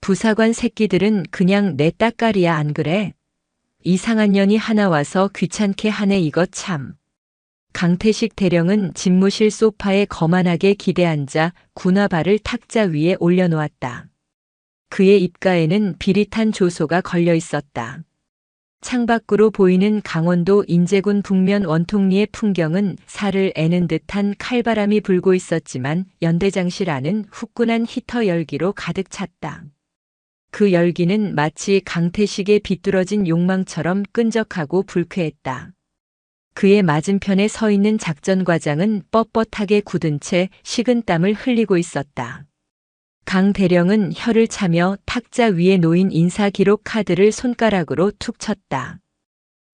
부사관 새끼들은 그냥 내 따까리야 안 그래? 이상한 년이 하나 와서 귀찮게 하네 이거 참. 강태식 대령은 집무실 소파에 거만하게 기대앉아 군화발을 탁자 위에 올려놓았다. 그의 입가에는 비릿한 조소가 걸려 있었다. 창밖으로 보이는 강원도 인제군 북면 원통리의 풍경은 살을 애는 듯한 칼바람이 불고 있었지만 연대장실 안은 후끈한 히터 열기로 가득 찼다. 그 열기는 마치 강태식의 비뚤어진 욕망처럼 끈적하고 불쾌했다. 그의 맞은편에 서 있는 작전과장은 뻣뻣하게 굳은 채 식은땀을 흘리고 있었다. 강 대령은 혀를 차며 탁자 위에 놓인 인사기록 카드를 손가락으로 툭 쳤다.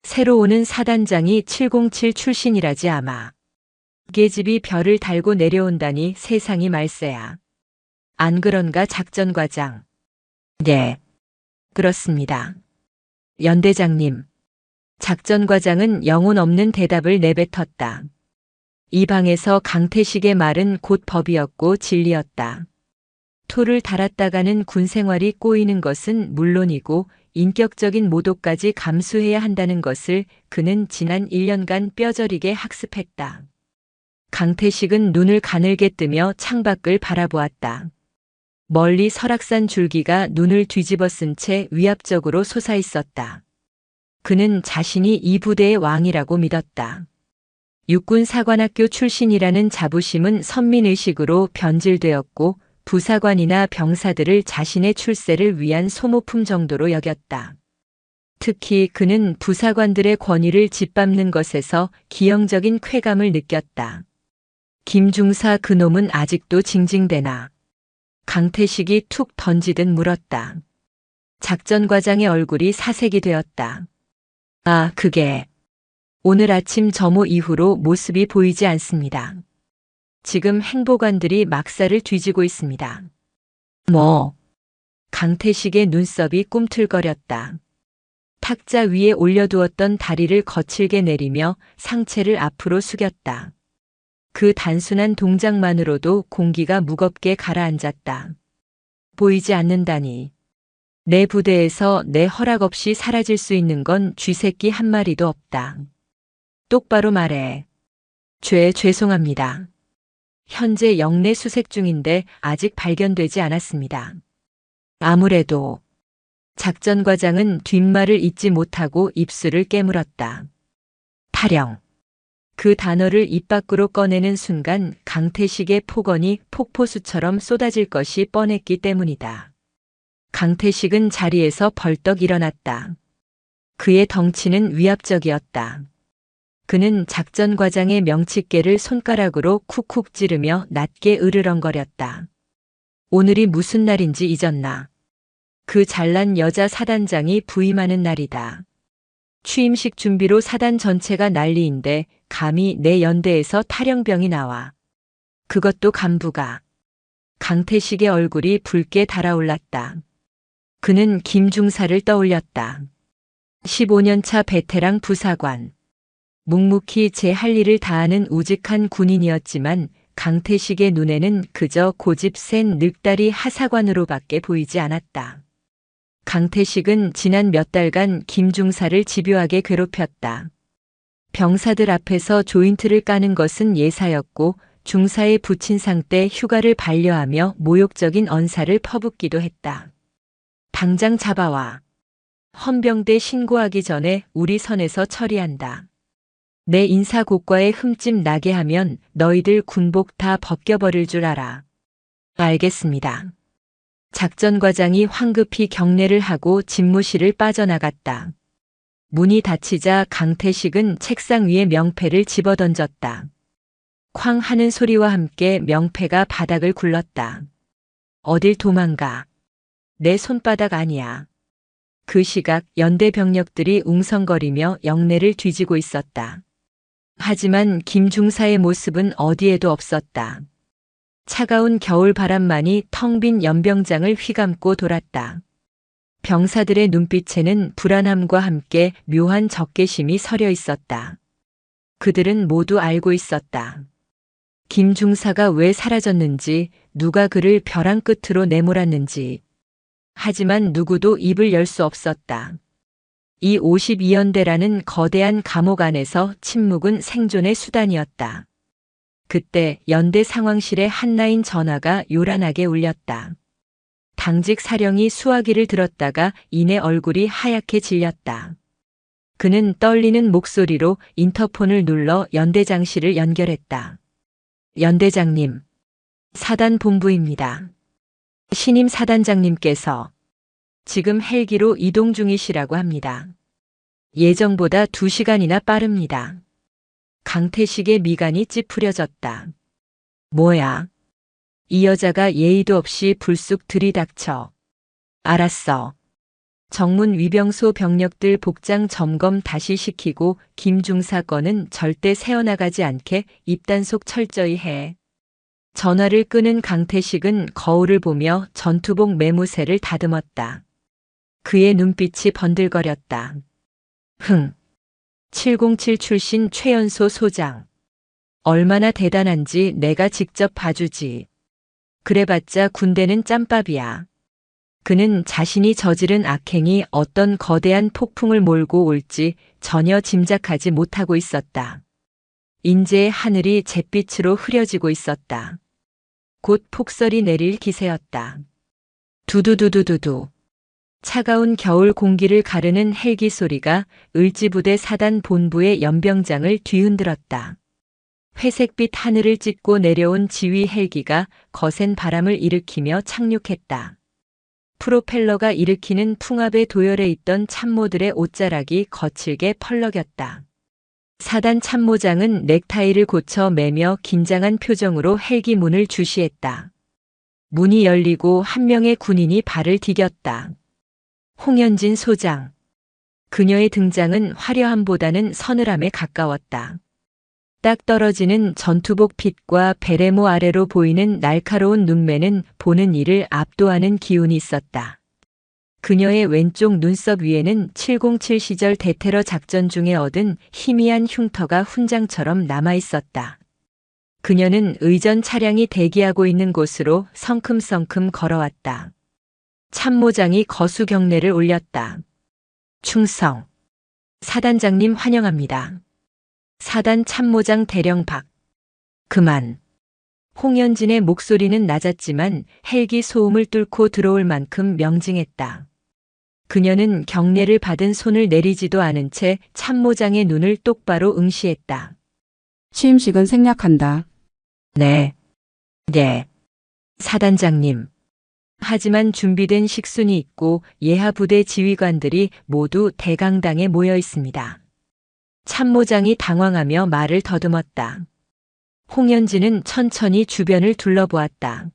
새로 오는 사단장이 707 출신이라지 아마. 계집이 별을 달고 내려온다니 세상이 말세야. 안 그런가 작전과장? 네. 그렇습니다. 연대장님. 작전과장은 영혼 없는 대답을 내뱉었다. 이 방에서 강태식의 말은 곧 법이었고 진리였다. 토를 달았다가는 군생활이 꼬이는 것은 물론이고 인격적인 모독까지 감수해야 한다는 것을 그는 지난 1년간 뼈저리게 학습했다. 강태식은 눈을 가늘게 뜨며 창밖을 바라보았다. 멀리 설악산 줄기가 눈을 뒤집어 쓴 채 위압적으로 솟아있었다. 그는 자신이 이 부대의 왕이라고 믿었다. 육군사관학교 출신이라는 자부심은 선민의식으로 변질되었고 부사관이나 병사들을 자신의 출세를 위한 소모품 정도로 여겼다. 특히 그는 부사관들의 권위를 짓밟는 것에서 기형적인 쾌감을 느꼈다. 김중사 그놈은 아직도 징징대나. 강태식이 툭 던지듯 물었다. 작전과장의 얼굴이 사색이 되었다. 아, 그게 오늘 아침 점호 이후로 모습이 보이지 않습니다. 지금 행보관들이 막사를 뒤지고 있습니다. 뭐? 강태식의 눈썹이 꿈틀거렸다. 탁자 위에 올려두었던 다리를 거칠게 내리며 상체를 앞으로 숙였다. 그 단순한 동작만으로도 공기가 무겁게 가라앉았다. 보이지 않는다니. 내 부대에서 내 허락 없이 사라질 수 있는 건 쥐새끼 한 마리도 없다. 똑바로 말해. 죄송합니다. 현재 영내 수색 중인데 아직 발견되지 않았습니다. 아무래도 작전과장은 뒷말을 잇지 못하고 입술을 깨물었다. 타령. 그 단어를 입 밖으로 꺼내는 순간 강태식의 폭언이 폭포수처럼 쏟아질 것이 뻔했기 때문이다. 강태식은 자리에서 벌떡 일어났다. 그의 덩치는 위압적이었다. 그는 작전과장의 명치께를 손가락으로 쿡쿡 찌르며 낮게 으르렁거렸다. 오늘이 무슨 날인지 잊었나? 그 잘난 여자 사단장이 부임하는 날이다. 취임식 준비로 사단 전체가 난리인데 감히 내 연대에서 탈영병이 나와. 그것도 간부가. 강태식의 얼굴이 붉게 달아올랐다. 그는 김중사를 떠올렸다. 15년차 베테랑 부사관. 묵묵히 제 할 일을 다하는 우직한 군인이었지만 강태식의 눈에는 그저 고집 센 늑다리 하사관으로밖에 보이지 않았다. 강태식은 지난 몇 달간 김중사를 집요하게 괴롭혔다. 병사들 앞에서 조인트를 까는 것은 예사였고 중사의 부친상 때 휴가를 반려하며 모욕적인 언사를 퍼붓기도 했다. 당장 잡아와. 헌병대 신고하기 전에 우리 선에서 처리한다. 내 인사고과에 흠집 나게 하면 너희들 군복 다 벗겨버릴 줄 알아. 알겠습니다. 작전과장이 황급히 경례를 하고 집무실을 빠져나갔다. 문이 닫히자 강태식은 책상 위에 명패를 집어던졌다. 쾅 하는 소리와 함께 명패가 바닥을 굴렀다. 어딜 도망가. 내 손바닥 아니야. 그 시각 연대 병력들이 웅성거리며 영내를 뒤지고 있었다. 하지만 김중사의 모습은 어디에도 없었다. 차가운 겨울 바람만이 텅 빈 연병장을 휘감고 돌았다. 병사들의 눈빛에는 불안함과 함께 묘한 적개심이 서려 있었다. 그들은 모두 알고 있었다. 김중사가 왜 사라졌는지, 누가 그를 벼랑 끝으로 내몰았는지. 하지만 누구도 입을 열 수 없었다. 이 52연대라는 거대한 감옥 안에서 침묵은 생존의 수단이었다. 그때 연대 상황실에 한라인 전화가 요란하게 울렸다. 당직 사령이 수화기를 들었다가 이내 얼굴이 하얗게 질렸다. 그는 떨리는 목소리로 인터폰을 눌러 연대장실을 연결했다. 연대장님, 사단 본부입니다. 신임 사단장님께서 지금 헬기로 이동 중이시라고 합니다. 예정보다 2시간이나 빠릅니다. 강태식의 미간이 찌푸려졌다. 뭐야? 이 여자가 예의도 없이 불쑥 들이닥쳐. 알았어. 정문 위병소 병력들 복장 점검 다시 시키고 김중사 건은 절대 새어나가지 않게 입단속 철저히 해. 전화를 끊은 강태식은 거울을 보며 전투복 매무새를 다듬었다. 그의 눈빛이 번들거렸다. 707 출신 최연소 소장. 얼마나 대단한지 내가 직접 봐주지. 그래봤자 군대는 짬밥이야. 그는 자신이 저지른 악행이 어떤 거대한 폭풍을 몰고 올지 전혀 짐작하지 못하고 있었다. 인제의 하늘이 잿빛으로 흐려지고 있었다. 곧 폭설이 내릴 기세였다. 두두두두두두. 차가운 겨울 공기를 가르는 헬기 소리가 을지부대 사단 본부의 연병장을 뒤흔들었다. 회색빛 하늘을 찢고 내려온 지휘 헬기가 거센 바람을 일으키며 착륙했다. 프로펠러가 일으키는 풍압에 도열해 있던 참모들의 옷자락이 거칠게 펄럭였다. 사단 참모장은 넥타이를 고쳐 매며 긴장한 표정으로 헬기 문을 주시했다. 문이 열리고 한 명의 군인이 발을 디뎠다. 홍연진 소장. 그녀의 등장은 화려함보다는 서늘함에 가까웠다. 딱 떨어지는 전투복 핏과 베레모 아래로 보이는 날카로운 눈매는 보는 이를 압도하는 기운이 있었다. 그녀의 왼쪽 눈썹 위에는 707 시절 대테러 작전 중에 얻은 희미한 흉터가 훈장처럼 남아 있었다. 그녀는 의전 차량이 대기하고 있는 곳으로 성큼성큼 걸어왔다. 참모장이 거수 경례를 올렸다. 충성. 사단장님 환영합니다. 사단 참모장 대령 박. 그만. 홍연진의 목소리는 낮았지만 헬기 소음을 뚫고 들어올 만큼 명징했다. 그녀는 경례를 받은 손을 내리지도 않은 채 참모장의 눈을 똑바로 응시했다. 취임식은 생략한다. 네. 네. 사단장님. 하지만 준비된 식순이 있고 예하부대 지휘관들이 모두 대강당에 모여 있습니다. 참모장이 당황하며 말을 더듬었다. 홍연진은 천천히 주변을 둘러보았다.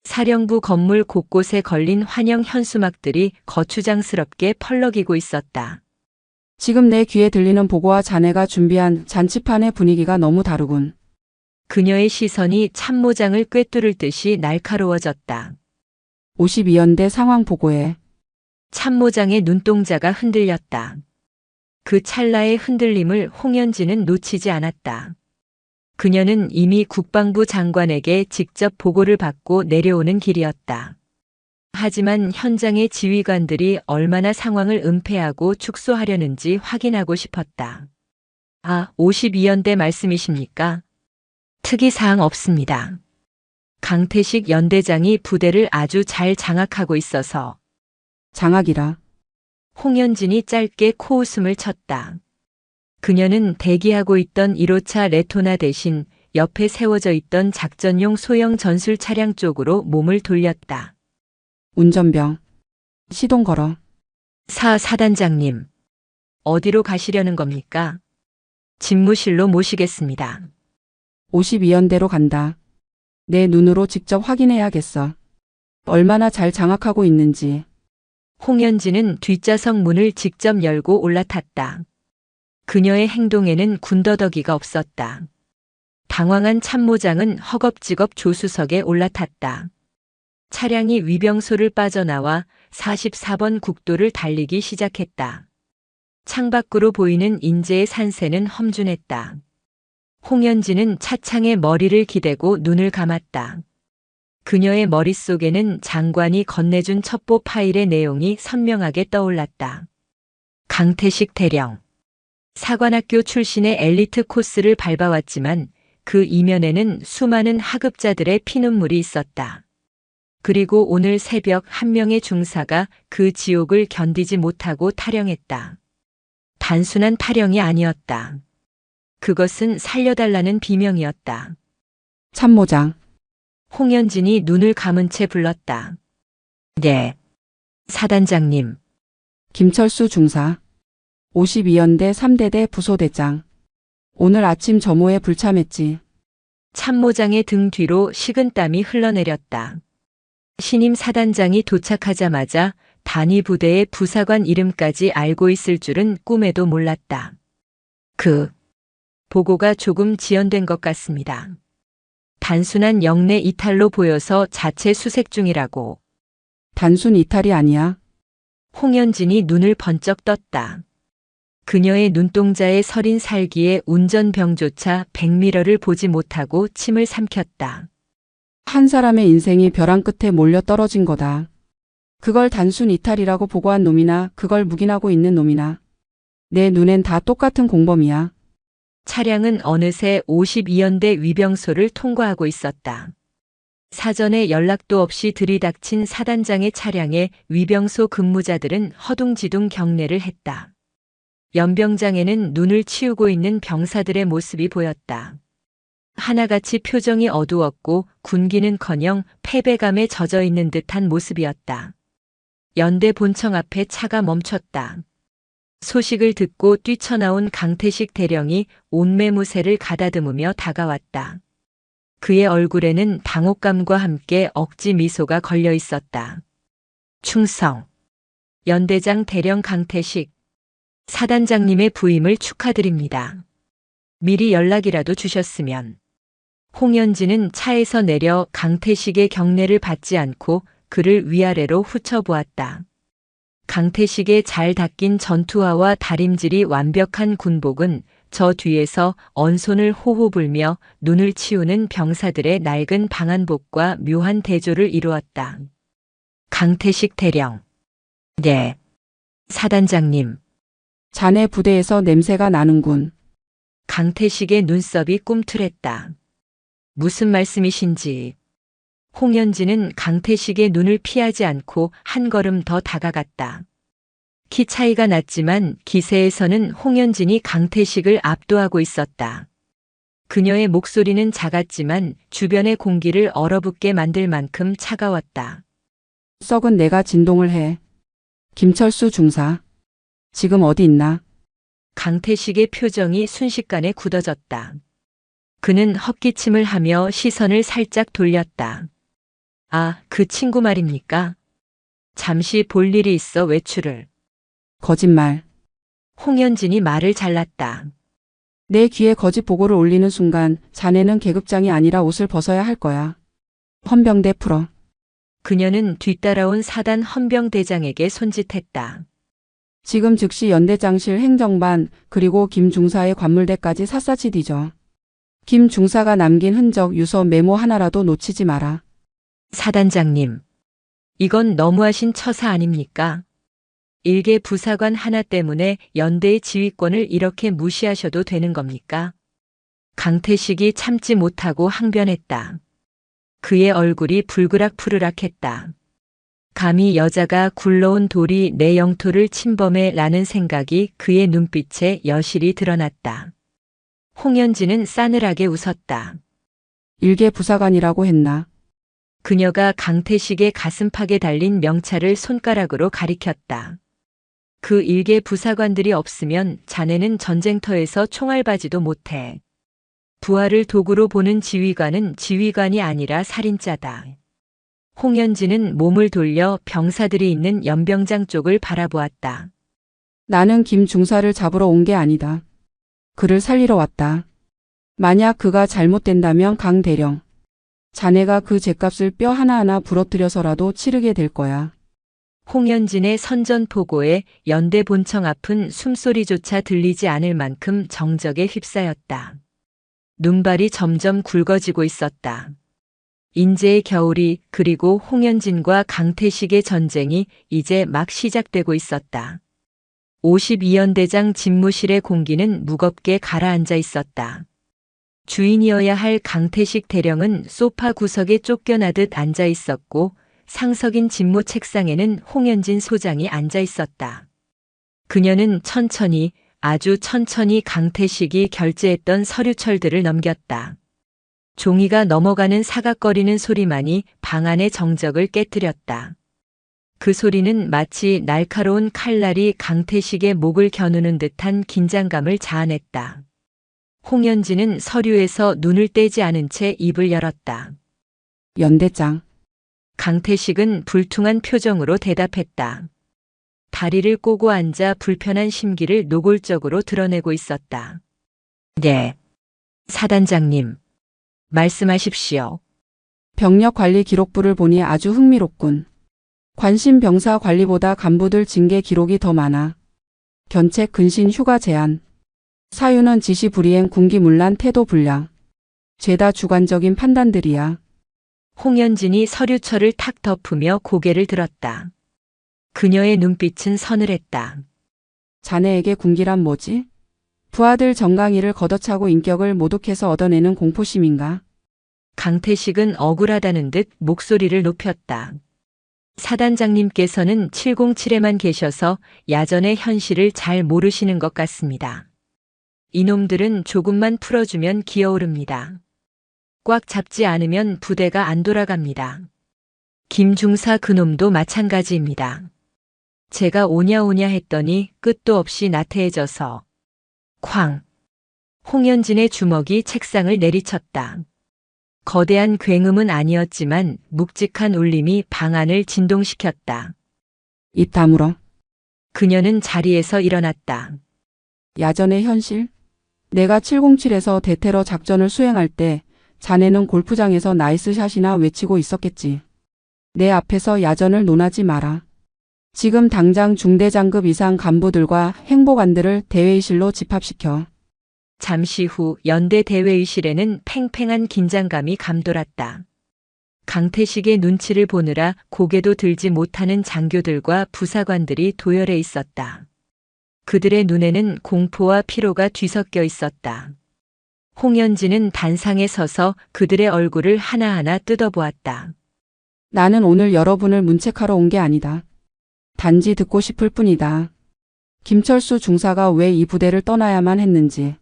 사령부 건물 곳곳에 걸린 환영 현수막들이 거추장스럽게 펄럭이고 있었다. 지금 내 귀에 들리는 보고와 자네가 준비한 잔치판의 분위기가 너무 다르군. 그녀의 시선이 참모장을 꿰뚫을 듯이 날카로워졌다. 52연대 상황 보고해. 참모장의 눈동자가 흔들렸다. 그 찰나의 흔들림을 홍연진은 놓치지 않았다. 그녀는 이미 국방부 장관에게 직접 보고를 받고 내려오는 길이었다. 하지만 현장의 지휘관들이 얼마나 상황을 은폐하고 축소하려는지 확인하고 싶었다. 52연대 말씀이십니까? 특이사항 없습니다. 강태식 연대장이 부대를 아주 잘 장악하고 있어서. 장악이라. 홍연진이 짧게 코웃음을 쳤다. 그녀는 대기하고 있던 1호차 레토나 대신 옆에 세워져 있던 작전용 소형 전술 차량 쪽으로 몸을 돌렸다. 운전병. 시동 걸어. 사단장님. 어디로 가시려는 겁니까? 집무실로 모시겠습니다. 52연대로 간다. 내 눈으로 직접 확인해야겠어. 얼마나 잘 장악하고 있는지. 홍연진은 뒷좌석 문을 직접 열고 올라탔다. 그녀의 행동에는 군더더기가 없었다. 당황한 참모장은 허겁지겁 조수석에 올라탔다. 차량이 위병소를 빠져나와 44번 국도를 달리기 시작했다. 창밖으로 보이는 인제의 산세는 험준했다. 홍연진은 차창에 머리를 기대고 눈을 감았다. 그녀의 머릿속에는 장관이 건네준 첩보 파일의 내용이 선명하게 떠올랐다. 강태식 대령. 사관학교 출신의 엘리트 코스를 밟아왔지만 그 이면에는 수많은 하급자들의 피눈물이 있었다. 그리고 오늘 새벽 한 명의 중사가 그 지옥을 견디지 못하고 탈영했다. 단순한 탈영이 아니었다. 그것은 살려달라는 비명이었다. 참모장. 홍연진이 눈을 감은 채 불렀다. 네. 사단장님. 김철수 중사. 52연대 3대대 부소대장. 오늘 아침 점호에 불참했지. 참모장의 등 뒤로 식은땀이 흘러내렸다. 신임 사단장이 도착하자마자 단위 부대의 부사관 이름까지 알고 있을 줄은 꿈에도 몰랐다. 그 보고가 조금 지연된 것 같습니다. 단순한 영내 이탈로 보여서 자체 수색 중이라고. 단순 이탈이 아니야. 홍연진이 눈을 번쩍 떴다. 그녀의 눈동자에 서린 살기에 운전병조차 백미러를 보지 못하고 침을 삼켰다. 한 사람의 인생이 벼랑 끝에 몰려 떨어진 거다. 그걸 단순 이탈이라고 보고한 놈이나 그걸 묵인하고 있는 놈이나 내 눈엔 다 똑같은 공범이야. 차량은 어느새 52연대 위병소를 통과하고 있었다. 사전에 연락도 없이 들이닥친 사단장의 차량에 위병소 근무자들은 허둥지둥 경례를 했다. 연병장에는 눈을 치우고 있는 병사들의 모습이 보였다. 하나같이 표정이 어두웠고 군기는커녕 패배감에 젖어 있는 듯한 모습이었다. 연대 본청 앞에 차가 멈췄다. 소식을 듣고 뛰쳐나온 강태식 대령이 온매무새를 가다듬으며 다가왔다. 그의 얼굴에는 당혹감과 함께 억지 미소가 걸려 있었다. 충성. 연대장 대령 강태식. 사단장님의 부임을 축하드립니다. 미리 연락이라도 주셨으면. 홍연진은 차에서 내려 강태식의 경례를 받지 않고 그를 위아래로 훑어보았다. 강태식의 잘 닦인 전투화와 다림질이 완벽한 군복은 저 뒤에서 언손을 호호 불며 눈을 치우는 병사들의 낡은 방한복과 묘한 대조를 이루었다. 강태식 대령. 네. 사단장님. 자네 부대에서 냄새가 나는군. 강태식의 눈썹이 꿈틀했다. 무슨 말씀이신지. 홍연진은 강태식의 눈을 피하지 않고 한 걸음 더 다가갔다. 키 차이가 났지만 기세에서는 홍연진이 강태식을 압도하고 있었다. 그녀의 목소리는 작았지만 주변의 공기를 얼어붙게 만들 만큼 차가웠다. 썩은 내가 진동을 해. 김철수 중사. 지금 어디 있나? 강태식의 표정이 순식간에 굳어졌다. 그는 헛기침을 하며 시선을 살짝 돌렸다. 아, 그 친구 말입니까? 잠시 볼 일이 있어 외출을. 거짓말. 홍연진이 말을 잘랐다. 내 귀에 거짓 보고를 올리는 순간 자네는 계급장이 아니라 옷을 벗어야 할 거야. 헌병대 풀어. 그녀는 뒤따라온 사단 헌병대장에게 손짓했다. 지금 즉시 연대장실 행정반 그리고 김 중사의 관물대까지 샅샅이 뒤져. 김 중사가 남긴 흔적 유서 메모 하나라도 놓치지 마라. 사단장님, 이건 너무하신 처사 아닙니까? 일개 부사관 하나 때문에 연대의 지휘권을 이렇게 무시하셔도 되는 겁니까? 강태식이 참지 못하고 항변했다. 그의 얼굴이 불그락푸르락했다. 감히 여자가 굴러온 돌이 내 영토를 침범해 라는 생각이 그의 눈빛에 여실히 드러났다. 홍연진은 싸늘하게 웃었다. 일개 부사관이라고 했나? 그녀가 강태식의 가슴팍에 달린 명찰을 손가락으로 가리켰다. 그 일개 부사관들이 없으면 자네는 전쟁터에서 총알바지도 못해. 부하를 도구로 보는 지휘관은 지휘관이 아니라 살인자다. 홍연진은 몸을 돌려 병사들이 있는 연병장 쪽을 바라보았다. 나는 김 중사를 잡으러 온 게 아니다. 그를 살리러 왔다. 만약 그가 잘못된다면 강 대령. 자네가 그 죗값을 뼈 하나하나 부러뜨려서라도 치르게 될 거야. 홍연진의 선전포고에 연대 본청 앞은 숨소리조차 들리지 않을 만큼 정적에 휩싸였다. 눈발이 점점 굵어지고 있었다. 인제의 겨울이 그리고 홍연진과 강태식의 전쟁이 이제 막 시작되고 있었다. 52연대장 집무실의 공기는 무겁게 가라앉아 있었다. 주인이어야 할 강태식 대령은 소파 구석에 쫓겨나듯 앉아 있었고 상석인 집무 책상에는 홍연진 소장이 앉아 있었다. 그녀는 천천히, 아주 천천히 강태식이 결제했던 서류철들을 넘겼다. 종이가 넘어가는 사각거리는 소리만이 방 안의 정적을 깨뜨렸다. 그 소리는 마치 날카로운 칼날이 강태식의 목을 겨누는 듯한 긴장감을 자아냈다. 홍연진은 서류에서 눈을 떼지 않은 채 입을 열었다. 연대장. 강태식은 불퉁한 표정으로 대답했다. 다리를 꼬고 앉아 불편한 심기를 노골적으로 드러내고 있었다. 네. 사단장님. 말씀하십시오. 병력 관리 기록부를 보니 아주 흥미롭군. 관심 병사 관리보다 간부들 징계 기록이 더 많아. 견책 근신 휴가 제한. 사유는 지시 불이행 군기문란 태도 불량. 죄다 주관적인 판단들이야. 홍연진이 서류철을 탁 덮으며 고개를 들었다. 그녀의 눈빛은 서늘했다. 자네에게 군기란 뭐지? 부하들 정강이를 걷어차고 인격을 모독해서 얻어내는 공포심인가? 강태식은 억울하다는 듯 목소리를 높였다. 사단장님께서는 707에만 계셔서 야전의 현실을 잘 모르시는 것 같습니다. 이놈들은 조금만 풀어주면 기어오릅니다. 꽉 잡지 않으면 부대가 안 돌아갑니다. 김중사 그놈도 마찬가지입니다. 제가 오냐오냐 했더니 끝도 없이 나태해져서 쾅! 홍연진의 주먹이 책상을 내리쳤다. 거대한 굉음은 아니었지만 묵직한 울림이 방 안을 진동시켰다. 입 다물어. 그녀는 자리에서 일어났다. 야전의 현실? 내가 707에서 대테러 작전을 수행할 때 자네는 골프장에서 나이스샷이나 외치고 있었겠지. 내 앞에서 야전을 논하지 마라. 지금 당장 중대장급 이상 간부들과 행보관들을 대회의실로 집합시켜. 잠시 후 연대 대회의실에는 팽팽한 긴장감이 감돌았다. 강태식의 눈치를 보느라 고개도 들지 못하는 장교들과 부사관들이 도열해 있었다. 그들의 눈에는 공포와 피로가 뒤섞여 있었다. 홍연진은 단상에 서서 그들의 얼굴을 하나하나 뜯어보았다. 나는 오늘 여러분을 문책하러 온 게 아니다. 단지 듣고 싶을 뿐이다. 김철수 중사가 왜 이 부대를 떠나야만 했는지,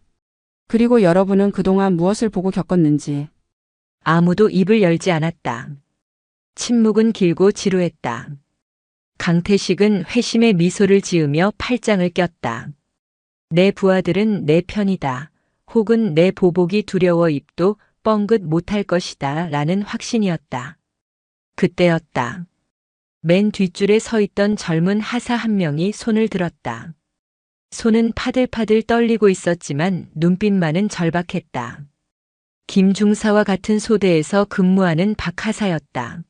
그리고 여러분은 그동안 무엇을 보고 겪었는지. 아무도 입을 열지 않았다. 침묵은 길고 지루했다. 강태식은 회심의 미소를 지으며 팔짱을 꼈다. 내 부하들은 내 편이다. 혹은 내 보복이 두려워 입도 뻥긋 못할 것이다. 라는 확신이었다. 그때였다. 맨 뒷줄에 서 있던 젊은 하사 한 명이 손을 들었다. 손은 파들파들 떨리고 있었지만 눈빛만은 절박했다. 김중사와 같은 소대에서 근무하는 박하사였다.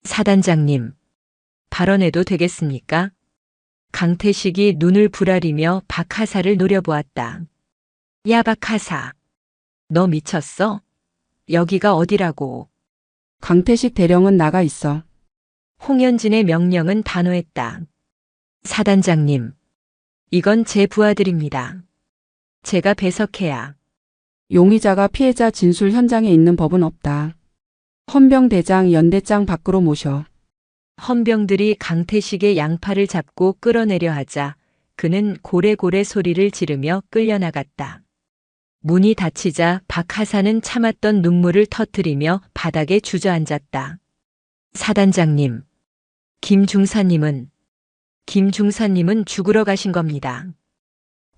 사단장님, 발언해도 되겠습니까? 강태식이 눈을 부라리며 박하사를 노려보았다. 야 박하사, 너 미쳤어? 여기가 어디라고? 강태식 대령은 나가 있어. 홍연진의 명령은 단호했다. 사단장님, 이건 제 부하들입니다. 제가 배석해야. 용의자가 피해자 진술 현장에 있는 법은 없다. 헌병대장 연대장 밖으로 모셔. 헌병들이 강태식의 양팔을 잡고 끌어내려 하자 그는 고래고래 소리를 지르며 끌려나갔다. 문이 닫히자 박하사는 참았던 눈물을 터뜨리며 바닥에 주저앉았다. 사단장님, 김중사님은 죽으러 가신 겁니다.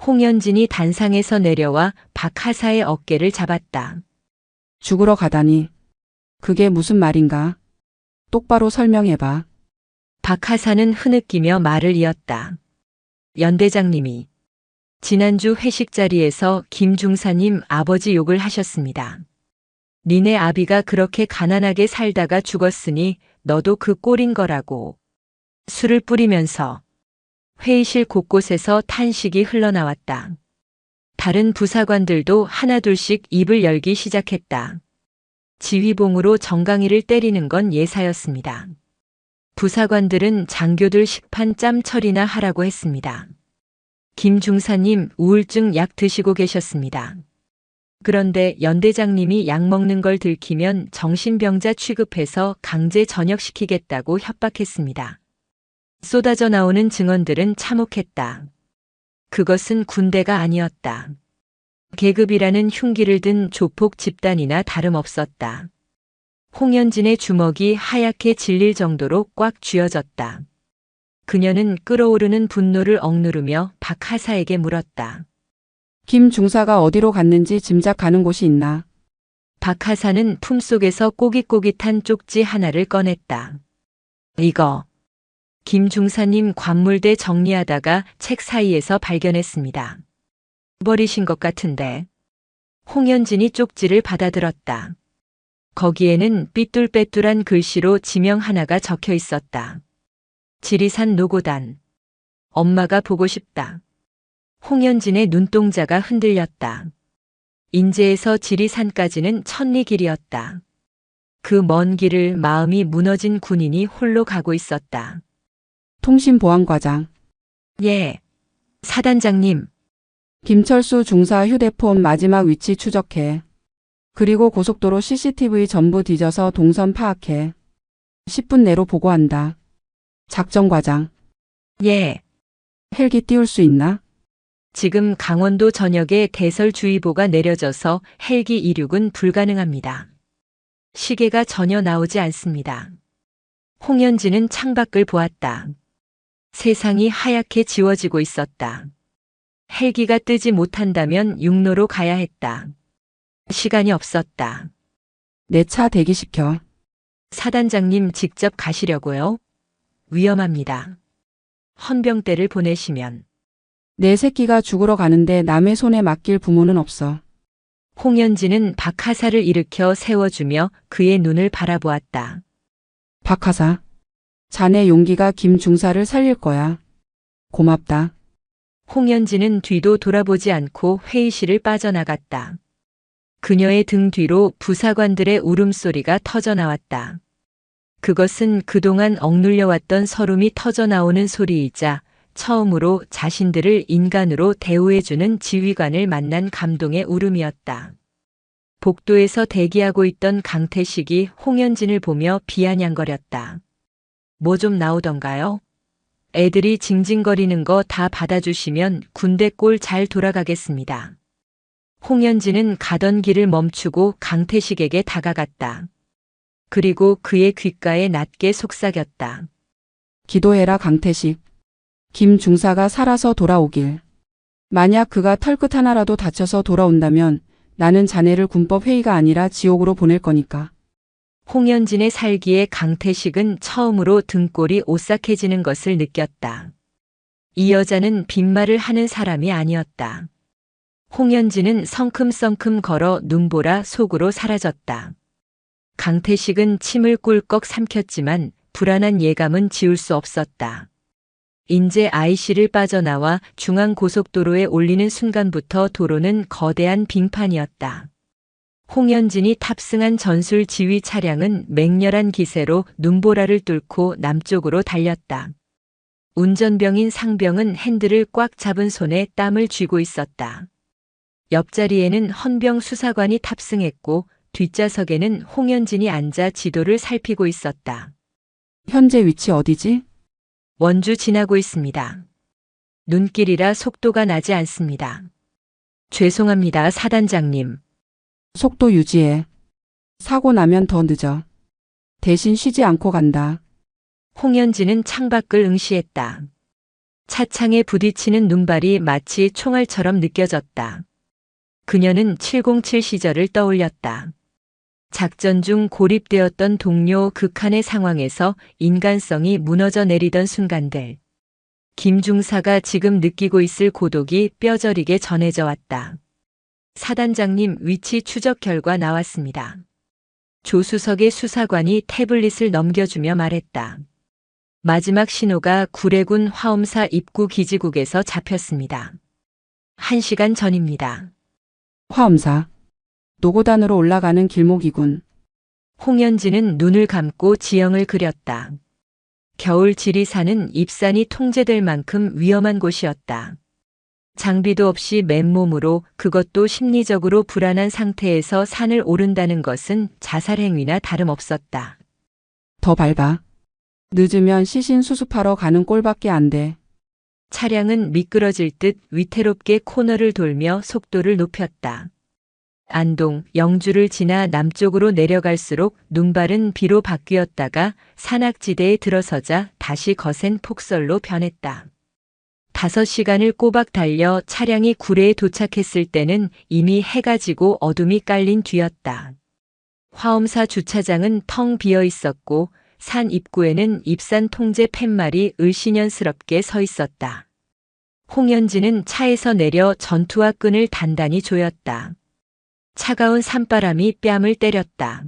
홍연진이 단상에서 내려와 박하사의 어깨를 잡았다. 죽으러 가다니. 그게 무슨 말인가? 똑바로 설명해봐. 박하사는 흐느끼며 말을 이었다. 연대장님이 지난주 회식 자리에서 김중사님 아버지 욕을 하셨습니다. 니네 아비가 그렇게 가난하게 살다가 죽었으니 너도 그 꼴인 거라고. 술을 뿌리면서 회의실 곳곳에서 탄식이 흘러나왔다. 다른 부사관들도 하나둘씩 입을 열기 시작했다. 지휘봉으로 정강이를 때리는 건 예사였습니다. 부사관들은 장교들 식판 짬 처리나 하라고 했습니다. 김 중사님 우울증 약 드시고 계셨습니다. 그런데 연대장님이 약 먹는 걸 들키면 정신병자 취급해서 강제 전역시키겠다고 협박했습니다. 쏟아져 나오는 증언들은 참혹했다. 그것은 군대가 아니었다. 계급이라는 흉기를 든 조폭 집단이나 다름없었다. 홍연진의 주먹이 하얗게 질릴 정도로 꽉 쥐어졌다. 그녀는 끓어오르는 분노를 억누르며 박하사에게 물었다. 김 중사가 어디로 갔는지 짐작 가는 곳이 있나? 박하사는 품속에서 꼬깃꼬깃한 쪽지 하나를 꺼냈다. 이거. 김 중사님 관물대 정리하다가 책 사이에서 발견했습니다. 버리신 것 같은데. 홍연진이 쪽지를 받아들었다. 거기에는 삐뚤빼뚤한 글씨로 지명 하나가 적혀 있었다. 지리산 노고단. 엄마가 보고 싶다. 홍연진의 눈동자가 흔들렸다. 인제에서 지리산까지는 천리 길이었다. 그 먼 길을 마음이 무너진 군인이 홀로 가고 있었다. 통신보안과장. 예. 사단장님. 김철수 중사 휴대폰 마지막 위치 추적해. 그리고 고속도로 CCTV 전부 뒤져서 동선 파악해. 10분 내로 보고한다. 작전과장. 예. 헬기 띄울 수 있나? 지금 강원도 전역에 대설주의보가 내려져서 헬기 이륙은 불가능합니다. 시계가 전혀 나오지 않습니다. 홍연진은 창밖을 보았다. 세상이 하얗게 지워지고 있었다. 헬기가 뜨지 못한다면 육로로 가야 했다. 시간이 없었다. 내 차 대기시켜. 사단장님 직접 가시려고요? 위험합니다. 헌병대를 보내시면. 내 새끼가 죽으러 가는데 남의 손에 맡길 부모는 없어. 홍연진은 박하사를 일으켜 세워주며 그의 눈을 바라보았다. 박하사. 자네 용기가 김 중사를 살릴 거야. 고맙다. 홍연진은 뒤도 돌아보지 않고 회의실을 빠져나갔다. 그녀의 등 뒤로 부사관들의 울음소리가 터져나왔다. 그것은 그동안 억눌려왔던 서름이 터져나오는 소리이자 처음으로 자신들을 인간으로 대우해주는 지휘관을 만난 감동의 울음이었다. 복도에서 대기하고 있던 강태식이 홍연진을 보며 비아냥거렸다. 뭐 좀 나오던가요? 애들이 징징거리는 거 다 받아주시면 군대 꼴 잘 돌아가겠습니다. 홍연진은 가던 길을 멈추고 강태식에게 다가갔다. 그리고 그의 귓가에 낮게 속삭였다. 기도해라 강태식. 김 중사가 살아서 돌아오길. 만약 그가 털끝 하나라도 다쳐서 돌아온다면 나는 자네를 군법회의가 아니라 지옥으로 보낼 거니까. 홍연진의 살기에 강태식은 처음으로 등골이 오싹해지는 것을 느꼈다. 이 여자는 빈말을 하는 사람이 아니었다. 홍연진은 성큼성큼 걸어 눈보라 속으로 사라졌다. 강태식은 침을 꿀꺽 삼켰지만 불안한 예감은 지울 수 없었다. 인제 IC를 빠져나와 중앙고속도로에 올리는 순간부터 도로는 거대한 빙판이었다. 홍연진이 탑승한 전술 지휘 차량은 맹렬한 기세로 눈보라를 뚫고 남쪽으로 달렸다. 운전병인 상병은 핸들을 꽉 잡은 손에 땀을 쥐고 있었다. 옆자리에는 헌병 수사관이 탑승했고 뒷좌석에는 홍연진이 앉아 지도를 살피고 있었다. 현재 위치 어디지? 원주 지나고 있습니다. 눈길이라 속도가 나지 않습니다. 죄송합니다, 사단장님. 속도 유지해. 사고 나면 더 늦어. 대신 쉬지 않고 간다. 홍연진은 창밖을 응시했다. 차창에 부딪히는 눈발이 마치 총알처럼 느껴졌다. 그녀는 707 시절을 떠올렸다. 작전 중 고립되었던 동료 극한의 상황에서 인간성이 무너져 내리던 순간들. 김 중사가 지금 느끼고 있을 고독이 뼈저리게 전해져 왔다. 사단장님 위치 추적 결과 나왔습니다. 조수석의 수사관이 태블릿을 넘겨주며 말했다. 마지막 신호가 구례군 화엄사 입구 기지국에서 잡혔습니다. 1시간 전입니다. 화엄사. 노고단으로 올라가는 길목이군. 홍연진은 눈을 감고 지형을 그렸다. 겨울 지리산은 입산이 통제될 만큼 위험한 곳이었다. 장비도 없이 맨몸으로, 그것도 심리적으로 불안한 상태에서 산을 오른다는 것은 자살행위나 다름없었다. 더 밟아. 늦으면 시신 수습하러 가는 꼴밖에 안 돼. 차량은 미끄러질 듯 위태롭게 코너를 돌며 속도를 높였다. 안동, 영주를 지나 남쪽으로 내려갈수록 눈발은 비로 바뀌었다가 산악지대에 들어서자 다시 거센 폭설로 변했다. 5시간을 꼬박 달려 차량이 구례에 도착했을 때는 이미 해가 지고 어둠이 깔린 뒤였다. 화엄사 주차장은 텅 비어 있었고 산 입구에는 입산 통제 팻말이 을씨년스럽게 서 있었다. 홍연진은 차에서 내려 전투화 끈을 단단히 조였다. 차가운 산바람이 뺨을 때렸다.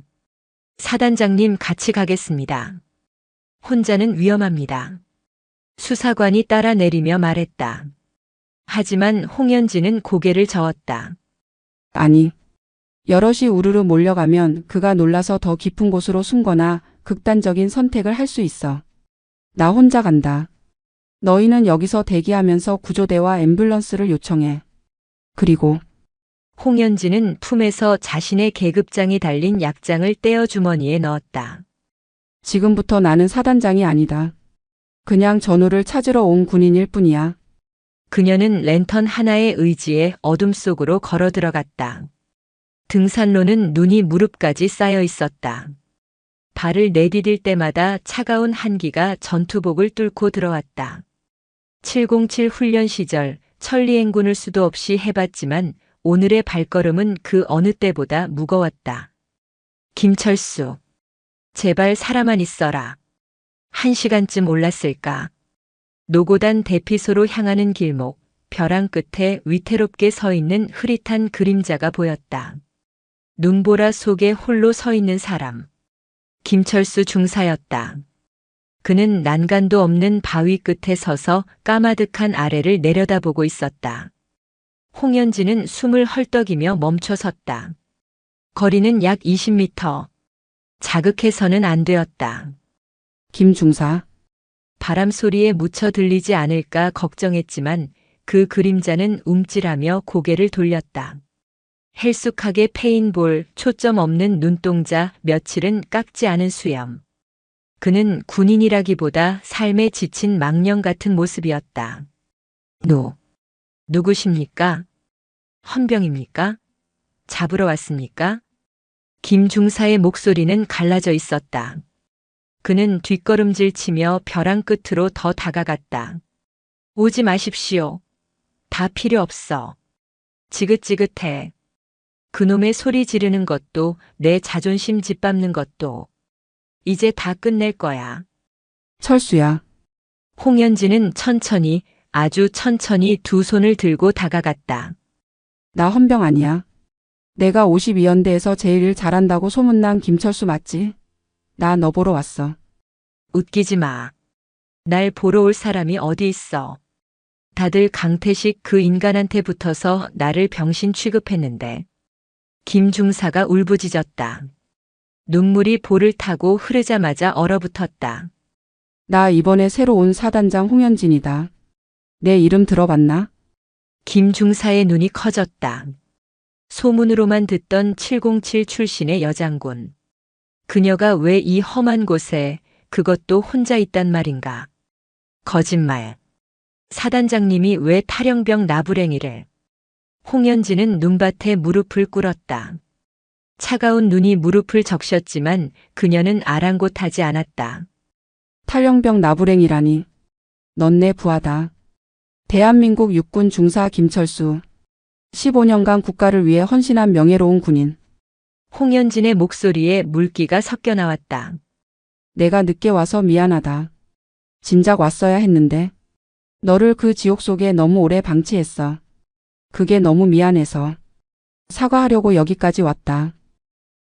사단장님, 같이 가겠습니다. 혼자는 위험합니다. 수사관이 따라 내리며 말했다. 하지만 홍연진은 고개를 저었다. 아니. 여럿이 우르르 몰려가면 그가 놀라서 더 깊은 곳으로 숨거나 극단적인 선택을 할 수 있어. 나 혼자 간다. 너희는 여기서 대기하면서 구조대와 앰뷸런스를 요청해. 그리고 홍연진은 품에서 자신의 계급장이 달린 약장을 떼어 주머니에 넣었다. 지금부터 나는 사단장이 아니다. 그냥 전우를 찾으러 온 군인일 뿐이야. 그녀는 랜턴 하나의 의지에 어둠 속으로 걸어 들어갔다. 등산로는 눈이 무릎까지 쌓여 있었다. 발을 내디딜 때마다 차가운 한기가 전투복을 뚫고 들어왔다. 707 훈련 시절 천리행군을 수도 없이 해봤지만 오늘의 발걸음은 그 어느 때보다 무거웠다. 김철수. 제발 살아만 있어라. 1시간쯤 올랐을까. 노고단 대피소로 향하는 길목, 벼랑 끝에 위태롭게 서 있는 흐릿한 그림자가 보였다. 눈보라 속에 홀로 서 있는 사람. 김철수 중사였다. 그는 난간도 없는 바위 끝에 서서 까마득한 아래를 내려다보고 있었다. 홍연진은 숨을 헐떡이며 멈춰 섰다. 거리는 약 20m. 자극해서는 안 되었다. 김 중사. 바람 소리에 묻혀 들리지 않을까 걱정했지만 그 그림자는 움찔하며 고개를 돌렸다. 헬쑥하게 패인 볼, 초점 없는 눈동자, 며칠은 깎지 않은 수염. 그는 군인이라기보다 삶에 지친 망령 같은 모습이었다. 누구십니까? 헌병입니까? 잡으러 왔습니까? 김 중사의 목소리는 갈라져 있었다. 그는 뒷걸음질 치며 벼랑 끝으로 더 다가갔다. 오지 마십시오. 다 필요 없어. 지긋지긋해. 그놈의 소리 지르는 것도 내 자존심 짓밟는 것도 이제 다 끝낼 거야. 철수야. 홍연진은 천천히, 아주 천천히 두 손을 들고 다가갔다. 나 헌병 아니야. 내가 52연대에서 제일 일 잘한다고 소문난 김철수 맞지? 나 너 보러 왔어. 웃기지 마. 날 보러 올 사람이 어디 있어. 다들 강태식 그 인간한테 붙어서 나를 병신 취급했는데. 김 중사가 울부짖었다. 눈물이 볼을 타고 흐르자마자 얼어붙었다. 나 이번에 새로 온 사단장 홍연진이다. 내 이름 들어봤나? 김 중사의 눈이 커졌다. 소문으로만 듣던 707 출신의 여장군. 그녀가 왜 이 험한 곳에, 그것도 혼자 있단 말인가. 거짓말. 사단장님이 왜 탈영병 나부랭이를. 홍연진은 눈밭에 무릎을 꿇었다. 차가운 눈이 무릎을 적셨지만 그녀는 아랑곳하지 않았다. 탈영병 나부랭이라니. 넌 내 부하다. 대한민국 육군 중사 김철수. 15년간 국가를 위해 헌신한 명예로운 군인. 홍연진의 목소리에 물기가 섞여 나왔다. 내가 늦게 와서 미안하다. 진작 왔어야 했는데. 너를 그 지옥 속에 너무 오래 방치했어. 그게 너무 미안해서. 사과하려고 여기까지 왔다.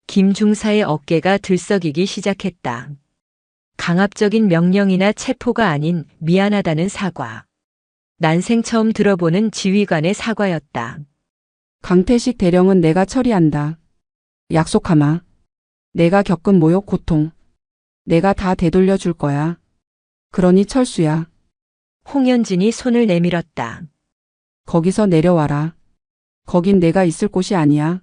김 중사의 어깨가 들썩이기 시작했다. 강압적인 명령이나 체포가 아닌 미안하다는 사과. 난생 처음 들어보는 지휘관의 사과였다. 강태식 대령은 내가 처리한다. 약속하마. 내가 겪은 모욕, 고통. 내가 다 되돌려 줄 거야. 그러니 철수야. 홍현진이 손을 내밀었다. 거기서 내려와라. 거긴 내가 있을 곳이 아니야.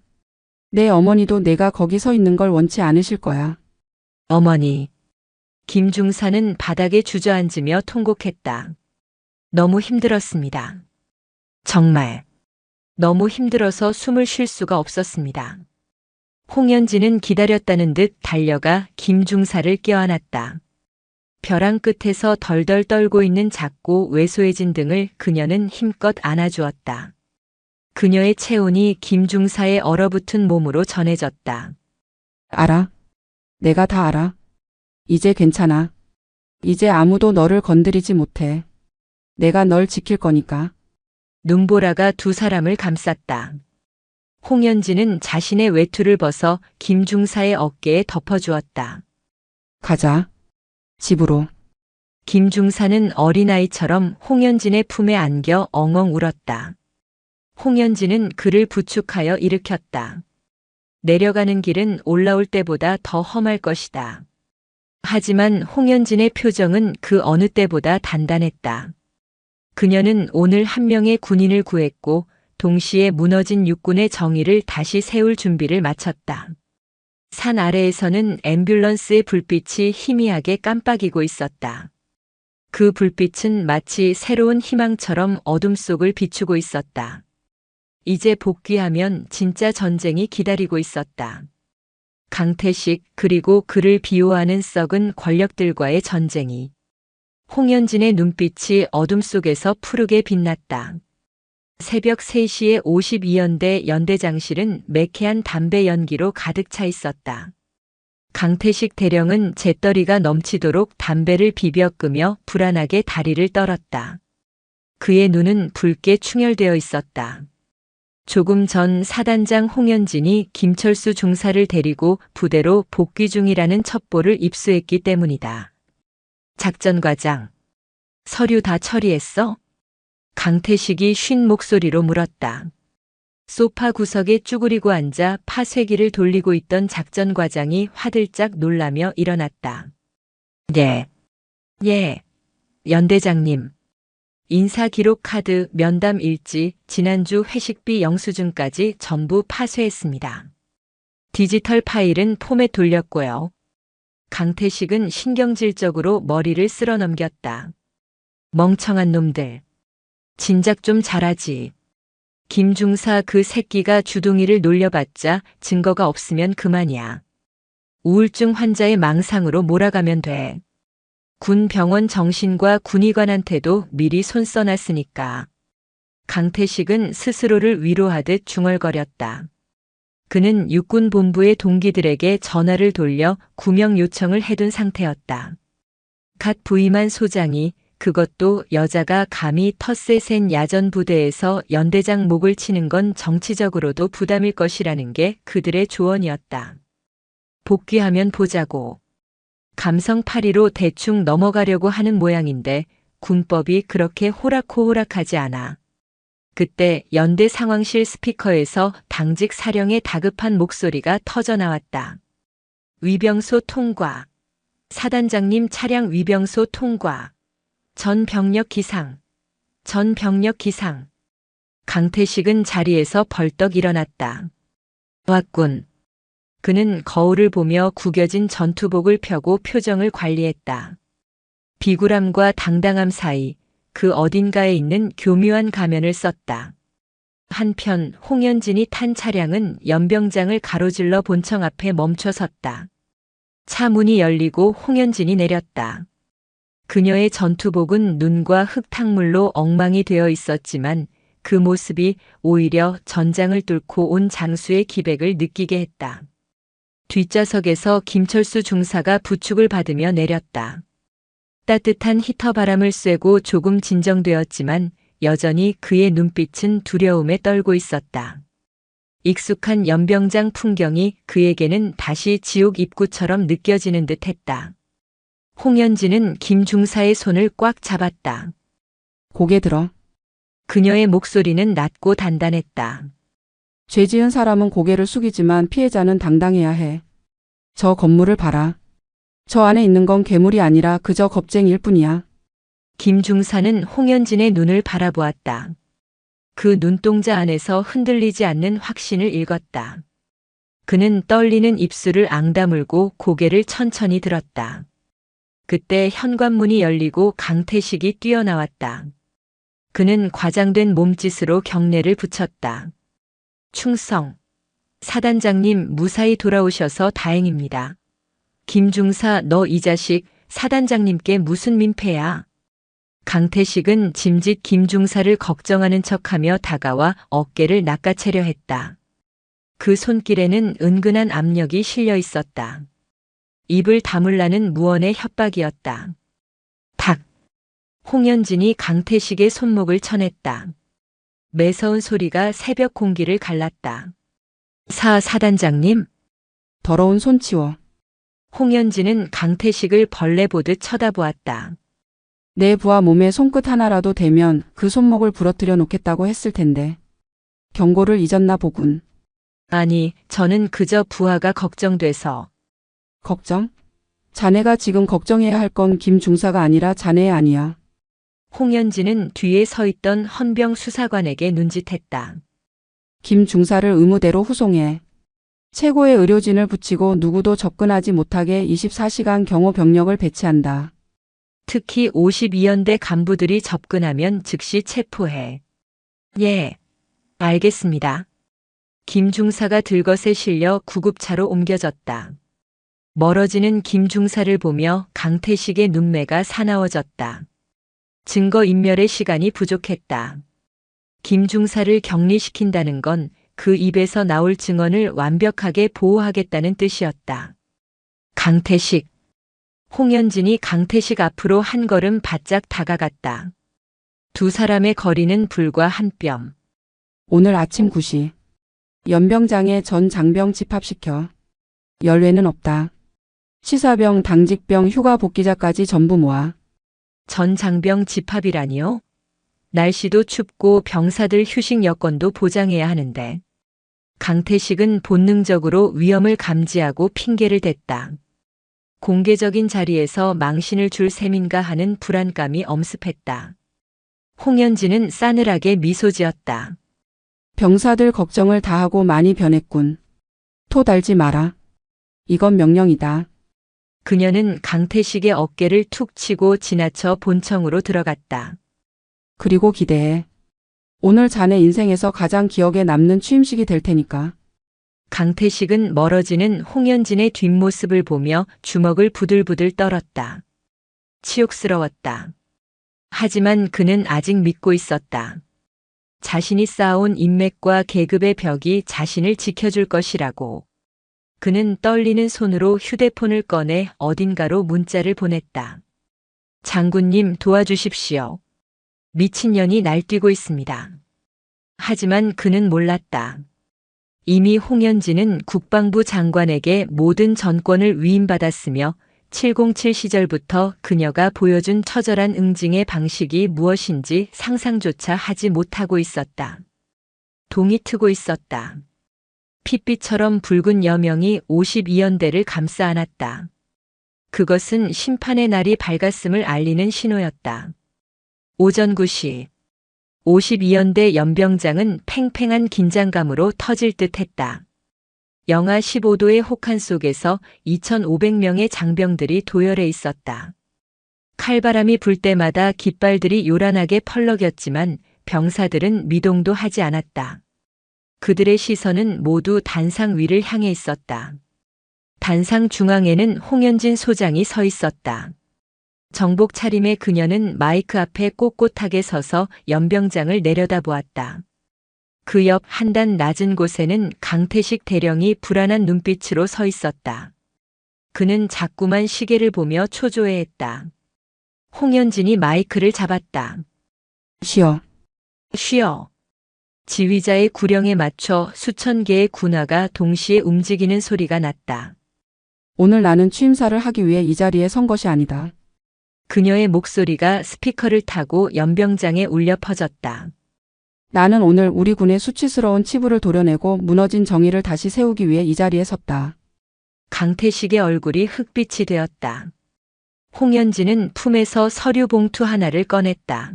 내 어머니도 내가 거기 서 있는 걸 원치 않으실 거야. 어머니. 김중사는 바닥에 주저앉으며 통곡했다. 너무 힘들었습니다. 정말. 너무 힘들어서 숨을 쉴 수가 없었습니다. 홍현진은 기다렸다는 듯 달려가 김중사를 껴안았다. 벼랑 끝에서 덜덜 떨고 있는 작고 왜소해진 등을 그녀는 힘껏 안아주었다. 그녀의 체온이 김중사의 얼어붙은 몸으로 전해졌다. 알아. 내가 다 알아. 이제 괜찮아. 이제 아무도 너를 건드리지 못해. 내가 널 지킬 거니까. 눈보라가 두 사람을 감쌌다. 홍현진은 자신의 외투를 벗어 김중사의 어깨에 덮어주었다. 가자. 집으로. 김중사는 어린아이처럼 홍현진의 품에 안겨 엉엉 울었다. 홍현진은 그를 부축하여 일으켰다. 내려가는 길은 올라올 때보다 더 험할 것이다. 하지만 홍현진의 표정은 그 어느 때보다 단단했다. 그녀는 오늘 한 명의 군인을 구했고 동시에 무너진 육군의 정의를 다시 세울 준비를 마쳤다. 산 아래에서는 앰뷸런스의 불빛이 희미하게 깜빡이고 있었다. 그 불빛은 마치 새로운 희망처럼 어둠 속을 비추고 있었다. 이제 복귀하면 진짜 전쟁이 기다리고 있었다. 강태식 그리고 그를 비호하는 썩은 권력들과의 전쟁이. 홍현진의 눈빛이 어둠 속에서 푸르게 빛났다. 새벽 3시에 52연대 연대장실은 매캐한 담배 연기로 가득 차 있었다. 강태식 대령은 재떨이가 넘치도록 담배를 비벼 끄며 불안하게 다리를 떨었다. 그의 눈은 붉게 충혈되어 있었다. 조금 전 사단장 홍현진이 김철수 중사를 데리고 부대로 복귀 중이라는 첩보를 입수했기 때문이다. 작전과장. 서류 다 처리했어? 강태식이 쉰 목소리로 물었다. 소파 구석에 쭈그리고 앉아 파쇄기를 돌리고 있던 작전과장이 화들짝 놀라며 일어났다. 예. 예. 연대장님. 인사기록 카드, 면담 일지, 지난주 회식비 영수증까지 전부 파쇄했습니다. 디지털 파일은 폼에 돌렸고요. 강태식은 신경질적으로 머리를 쓸어 넘겼다. 멍청한 놈들. 진작 좀 잘하지. 김중사 그 새끼가 주둥이를 놀려봤자 증거가 없으면 그만이야. 우울증 환자의 망상으로 몰아가면 돼. 군 병원 정신과 군의관한테도 미리 손 써놨으니까. 강태식은 스스로를 위로하듯 중얼거렸다. 그는 육군 본부의 동기들에게 전화를 돌려 구명 요청을 해둔 상태였다. 갓 부임한 소장이 그것도 여자가 감히 텃세 센 야전 부대에서 연대장 목을 치는 건 정치적으로도 부담일 것이라는 게 그들의 조언이었다. 복귀하면 보자고. 감성파리로 대충 넘어가려고 하는 모양인데 군법이 그렇게 호락호락하지 않아. 그때 연대 상황실 스피커에서 당직 사령의 다급한 목소리가 터져나왔다. 위병소 통과. 사단장님 차량 위병소 통과. 전 병력 기상. 전 병력 기상. 강태식은 자리에서 벌떡 일어났다. 왔군. 그는 거울을 보며 구겨진 전투복을 펴고 표정을 관리했다. 비굴함과 당당함 사이 그 어딘가에 있는 교묘한 가면을 썼다. 한편 홍현진이 탄 차량은 연병장을 가로질러 본청 앞에 멈춰 섰다. 차 문이 열리고 홍현진이 내렸다. 그녀의 전투복은 눈과 흙탕물로 엉망이 되어 있었지만 그 모습이 오히려 전장을 뚫고 온 장수의 기백을 느끼게 했다. 뒷좌석에서 김철수 중사가 부축을 받으며 내렸다. 따뜻한 히터 바람을 쐬고 조금 진정되었지만 여전히 그의 눈빛은 두려움에 떨고 있었다. 익숙한 연병장 풍경이 그에게는 다시 지옥 입구처럼 느껴지는 듯 했다. 홍현진은 김 중사의 손을 꽉 잡았다. 고개 들어. 그녀의 목소리는 낮고 단단했다. 죄 지은 사람은 고개를 숙이지만 피해자는 당당해야 해. 저 건물을 봐라. 저 안에 있는 건 괴물이 아니라 그저 겁쟁이일 뿐이야. 김 중사는 홍현진의 눈을 바라보았다. 그 눈동자 안에서 흔들리지 않는 확신을 읽었다. 그는 떨리는 입술을 앙다물고 고개를 천천히 들었다. 그때 현관문이 열리고 강태식이 뛰어나왔다. 그는 과장된 몸짓으로 경례를 붙였다. 충성. 사단장님 무사히 돌아오셔서 다행입니다. 김중사 너 이 자식 사단장님께 무슨 민폐야. 강태식은 짐짓 김중사를 걱정하는 척하며 다가와 어깨를 낚아채려 했다. 그 손길에는 은근한 압력이 실려 있었다. 입을 다물라는 무언의 협박이었다. 탁! 홍현진이 강태식의 손목을 쳐냈다. 매서운 소리가 새벽 공기를 갈랐다. 사단장님. 더러운 손 치워. 홍현진은 강태식을 벌레 보듯 쳐다보았다. 내 부하 몸에 손끝 하나라도 대면 그 손목을 부러뜨려 놓겠다고 했을 텐데. 경고를 잊었나 보군. 아니, 저는 그저 부하가 걱정돼서. 걱정? 자네가 지금 걱정해야 할 건 김 중사가 아니라 자네 아니야. 홍현진은 뒤에 서 있던 헌병 수사관에게 눈짓했다. 김 중사를 의무대로 후송해. 최고의 의료진을 붙이고 누구도 접근하지 못하게 24시간 경호 병력을 배치한다. 특히 52연대 간부들이 접근하면 즉시 체포해. 예, 알겠습니다. 김 중사가 들것에 실려 구급차로 옮겨졌다. 멀어지는 김 중사를 보며 강태식의 눈매가 사나워졌다. 증거인멸의 시간이 부족했다. 김 중사를 격리시킨다는 건 그 입에서 나올 증언을 완벽하게 보호하겠다는 뜻이었다. 강태식. 홍현진이 강태식 앞으로 한 걸음 바짝 다가갔다. 두 사람의 거리는 불과 한 뼘. 오늘 아침 9시. 연병장에 전 장병 집합시켜. 열외는 없다. 시사병, 당직병, 휴가 복귀자까지 전부 모아. 전 장병 집합이라니요? 날씨도 춥고 병사들 휴식 여건도 보장해야 하는데. 강태식은 본능적으로 위험을 감지하고 핑계를 댔다. 공개적인 자리에서 망신을 줄 셈인가 하는 불안감이 엄습했다. 홍현진은 싸늘하게 미소 지었다. 병사들 걱정을 다하고 많이 변했군. 토 달지 마라. 이건 명령이다. 그녀는 강태식의 어깨를 툭 치고 지나쳐 본청으로 들어갔다. 그리고 기대해. 오늘 자네 인생에서 가장 기억에 남는 취임식이 될 테니까. 강태식은 멀어지는 홍현진의 뒷모습을 보며 주먹을 부들부들 떨었다. 치욕스러웠다. 하지만 그는 아직 믿고 있었다. 자신이 쌓아온 인맥과 계급의 벽이 자신을 지켜줄 것이라고. 그는 떨리는 손으로 휴대폰을 꺼내 어딘가로 문자를 보냈다. 장군님 도와주십시오. 미친년이 날뛰고 있습니다. 하지만 그는 몰랐다. 이미 홍현진은 국방부 장관에게 모든 전권을 위임받았으며 707 시절부터 그녀가 보여준 처절한 응징의 방식이 무엇인지 상상조차 하지 못하고 있었다. 동이 트고 있었다. 핏빛처럼 붉은 여명이 52연대를 감싸 안았다. 그것은 심판의 날이 밝았음을 알리는 신호였다. 오전 9시 52연대 연병장은 팽팽한 긴장감으로 터질 듯했다. 영하 15도의 혹한 속에서 2,500명의 장병들이 도열해 있었다. 칼바람이 불 때마다 깃발들이 요란하게 펄럭였지만 병사들은 미동도 하지 않았다. 그들의 시선은 모두 단상 위를 향해 있었다. 단상 중앙에는 홍현진 소장이 서 있었다. 정복 차림의 그녀는 마이크 앞에 꼿꼿하게 서서 연병장을 내려다보았다. 그 옆 한 단 낮은 곳에는 강태식 대령이 불안한 눈빛으로 서 있었다. 그는 자꾸만 시계를 보며 초조해했다. 홍현진이 마이크를 잡았다. 쉬어. 쉬어. 지휘자의 구령에 맞춰 수천 개의 군화가 동시에 움직이는 소리가 났다. 오늘 나는 취임사를 하기 위해 이 자리에 선 것이 아니다. 그녀의 목소리가 스피커를 타고 연병장에 울려 퍼졌다. 나는 오늘 우리 군의 수치스러운 치부를 도려내고 무너진 정의를 다시 세우기 위해 이 자리에 섰다. 강태식의 얼굴이 흑빛이 되었다. 홍현진은 품에서 서류 봉투 하나를 꺼냈다.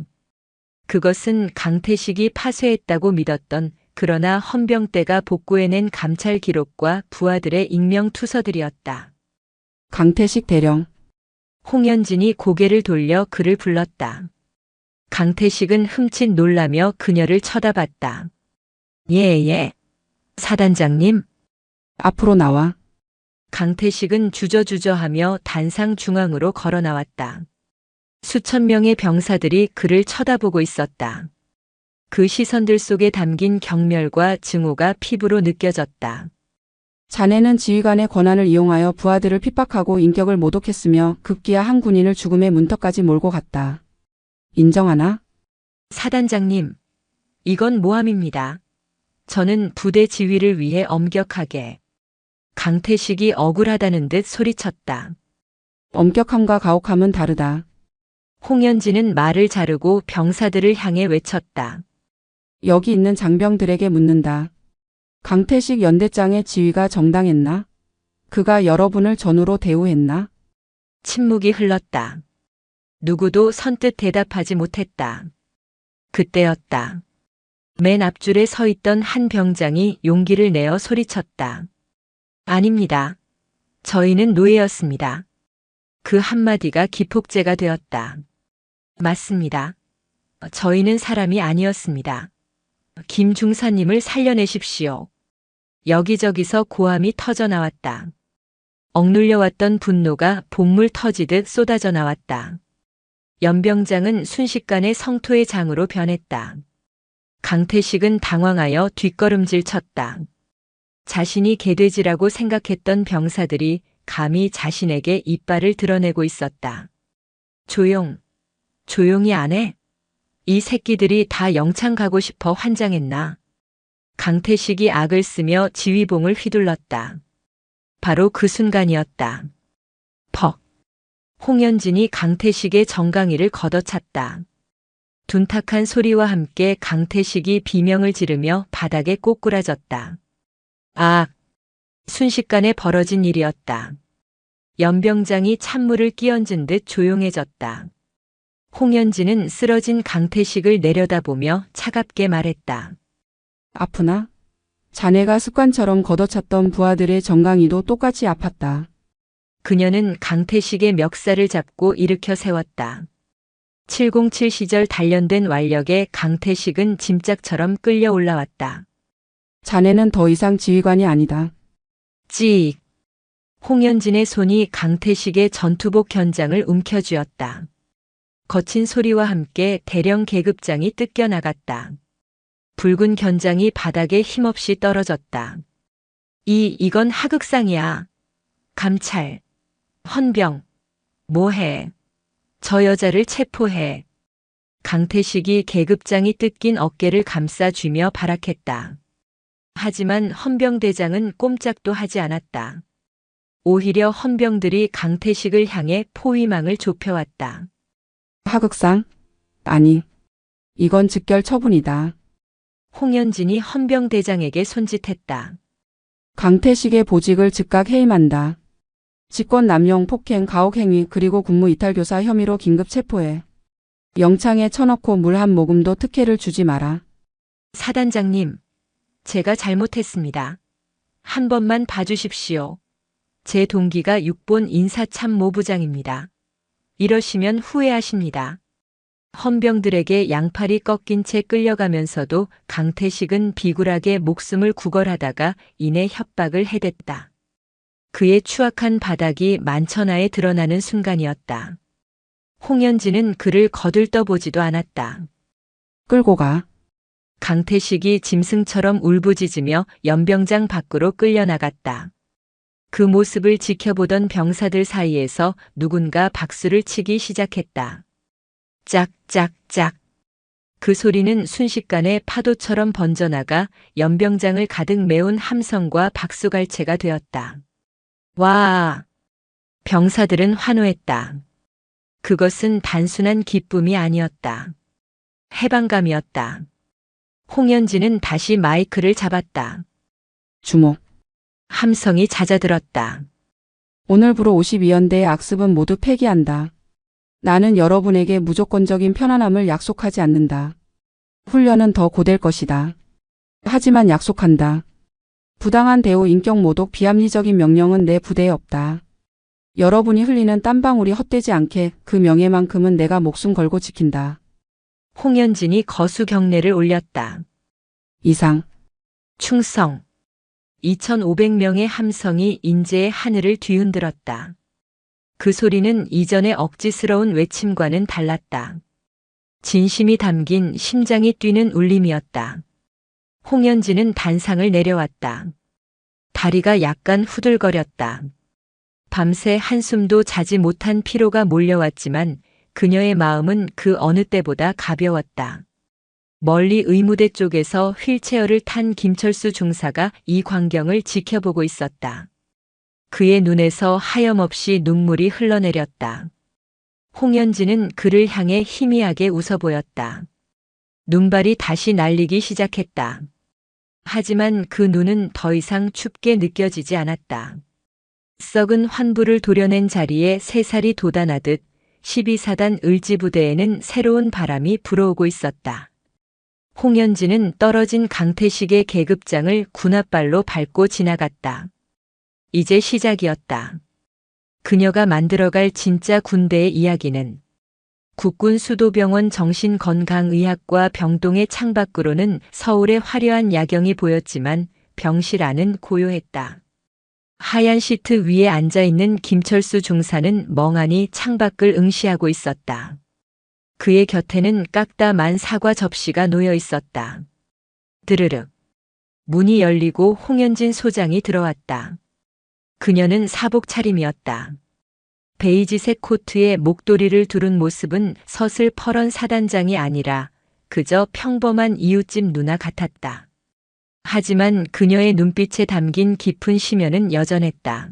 그것은 강태식이 파쇄했다고 믿었던 그러나 헌병대가 복구해낸 감찰 기록과 부하들의 익명 투서들이었다. 강태식 대령. 홍현진이 고개를 돌려 그를 불렀다. 강태식은 흠칫 놀라며 그녀를 쳐다봤다. 예. 사단장님. 앞으로 나와. 강태식은 주저주저하며 단상 중앙으로 걸어 나왔다. 수천 명의 병사들이 그를 쳐다보고 있었다. 그 시선들 속에 담긴 경멸과 증오가 피부로 느껴졌다. 자네는 지휘관의 권한을 이용하여 부하들을 핍박하고 인격을 모독했으며 급기야 한 군인을 죽음의 문턱까지 몰고 갔다. 인정하나? 사단장님, 이건 모함입니다. 저는 부대 지휘를 위해 엄격하게. 강태식이 억울하다는 듯 소리쳤다. 엄격함과 가혹함은 다르다. 홍현진은 말을 자르고 병사들을 향해 외쳤다. 여기 있는 장병들에게 묻는다. 강태식 연대장의 지휘가 정당했나? 그가 여러분을 전우로 대우했나? 침묵이 흘렀다. 누구도 선뜻 대답하지 못했다. 그때였다. 맨 앞줄에 서 있던 한 병장이 용기를 내어 소리쳤다. 아닙니다. 저희는 노예였습니다. 그 한마디가 기폭제가 되었다. 맞습니다. 저희는 사람이 아니었습니다. 김 중사님을 살려내십시오. 여기저기서 고함이 터져 나왔다. 억눌려왔던 분노가 본물 터지듯 쏟아져 나왔다. 연병장은 순식간에 성토의 장으로 변했다. 강태식은 당황하여 뒷걸음질 쳤다. 자신이 개돼지라고 생각했던 병사들이 감히 자신에게 이빨을 드러내고 있었다. 조용히 안 해? 이 새끼들이 다 영창 가고 싶어 환장했나? 강태식이 악을 쓰며 지휘봉을 휘둘렀다. 바로 그 순간이었다. 퍽. 홍현진이 강태식의 정강이를 걷어찼다. 둔탁한 소리와 함께 강태식이 비명을 지르며 바닥에 꼬꾸라졌다. 아! 순식간에 벌어진 일이었다. 연병장이 찬물을 끼얹은 듯 조용해졌다. 홍현진은 쓰러진 강태식을 내려다보며 차갑게 말했다. 아프나? 자네가 습관처럼 걷어찼던 부하들의 정강이도 똑같이 아팠다. 그녀는 강태식의 멱살을 잡고 일으켜 세웠다. 707 시절 단련된 완력에 강태식은 짐짝처럼 끌려 올라왔다. 자네는 더 이상 지휘관이 아니다. 찍! 홍현진의 손이 강태식의 전투복 견장을 움켜쥐었다. 거친 소리와 함께 대령 계급장이 뜯겨나갔다. 붉은 견장이 바닥에 힘없이 떨어졌다. 이건 하극상이야. 감찰. 헌병. 뭐해. 저 여자를 체포해. 강태식이 계급장이 뜯긴 어깨를 감싸쥐며 발악했다. 하지만 헌병대장은 꼼짝도 하지 않았다. 오히려 헌병들이 강태식을 향해 포위망을 좁혀왔다. 하극상? 아니. 이건 즉결 처분이다. 홍현진이 헌병대장에게 손짓했다. 강태식의 보직을 즉각 해임한다. 직권 남용, 폭행, 가혹행위 그리고 군무 이탈교사 혐의로 긴급 체포해. 영창에 쳐넣고 물 한 모금도 특혜를 주지 마라. 사단장님, 제가 잘못했습니다. 한 번만 봐주십시오. 제 동기가 6본 인사참모부장입니다. 이러시면 후회하십니다. 헌병들에게 양팔이 꺾인 채 끌려가면서도 강태식은 비굴하게 목숨을 구걸하다가 이내 협박을 해댔다. 그의 추악한 바닥이 만천하에 드러나는 순간이었다. 홍현진은 그를 거들떠보지도 않았다. 끌고 가. 강태식이 짐승처럼 울부짖으며 연병장 밖으로 끌려나갔다. 그 모습을 지켜보던 병사들 사이에서 누군가 박수를 치기 시작했다. 짝짝짝. 그 소리는 순식간에 파도처럼 번져나가 연병장을 가득 메운 함성과 박수갈채가 되었다. 와! 병사들은 환호했다. 그것은 단순한 기쁨이 아니었다. 해방감이었다. 홍현진은 다시 마이크를 잡았다. 주목. 함성이 잦아들었다. 오늘부로 52연대의 악습은 모두 폐기한다. 나는 여러분에게 무조건적인 편안함을 약속하지 않는다. 훈련은 더 고될 것이다. 하지만 약속한다. 부당한 대우, 인격 모독, 비합리적인 명령은 내 부대에 없다. 여러분이 흘리는 땀방울이 헛되지 않게 그 명예만큼은 내가 목숨 걸고 지킨다. 홍현진이 거수 경례를 올렸다. 이상. 충성. 2,500명의 함성이 인제의 하늘을 뒤흔들었다. 그 소리는 이전의 억지스러운 외침과는 달랐다. 진심이 담긴 심장이 뛰는 울림이었다. 홍현진은 단상을 내려왔다. 다리가 약간 후들거렸다. 밤새 한숨도 자지 못한 피로가 몰려왔지만 그녀의 마음은 그 어느 때보다 가벼웠다. 멀리 의무대 쪽에서 휠체어를 탄 김철수 중사가 이 광경을 지켜보고 있었다. 그의 눈에서 하염없이 눈물이 흘러내렸다. 홍현진은 그를 향해 희미하게 웃어 보였다. 눈발이 다시 날리기 시작했다. 하지만 그 눈은 더 이상 춥게 느껴지지 않았다. 썩은 환부를 도려낸 자리에 새살이 돋아나듯 12사단 을지부대에는 새로운 바람이 불어오고 있었다. 홍현진은 떨어진 강태식의 계급장을 군홧발로 밟고 지나갔다. 이제 시작이었다. 그녀가 만들어갈 진짜 군대의 이야기는 국군 수도병원 정신건강의학과 병동의 창밖으로는 서울의 화려한 야경이 보였지만 병실 안은 고요했다. 하얀 시트 위에 앉아있는 김철수 중사는 멍하니 창밖을 응시하고 있었다. 그의 곁에는 깎다 만 사과 접시가 놓여 있었다. 드르륵. 문이 열리고 홍현진 소장이 들어왔다. 그녀는 사복 차림이었다. 베이지색 코트에 목도리를 두른 모습은 서슬퍼런 사단장이 아니라 그저 평범한 이웃집 누나 같았다. 하지만 그녀의 눈빛에 담긴 깊은 심연은 여전했다.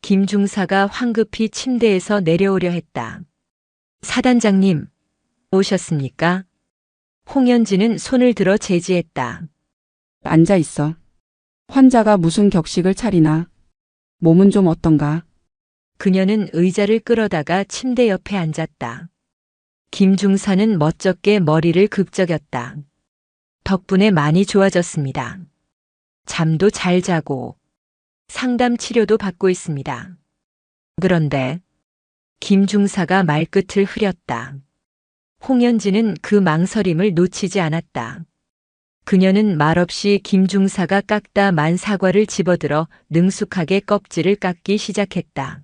김 중사가 황급히 침대에서 내려오려 했다. 사단장님, 오셨습니까? 홍현진은 손을 들어 제지했다. 앉아 있어. 환자가 무슨 격식을 차리나. 몸은 좀 어떤가? 그녀는 의자를 끌어다가 침대 옆에 앉았다. 김 중사는 멋쩍게 머리를 극적였다. 덕분에 많이 좋아졌습니다. 잠도 잘 자고 상담 치료도 받고 있습니다. 그런데 김 중사가 말끝을 흐렸다. 홍현진은 그 망설임을 놓치지 않았다. 그녀는 말없이 김 중사가 깎다 만 사과를 집어들어 능숙하게 껍질을 깎기 시작했다.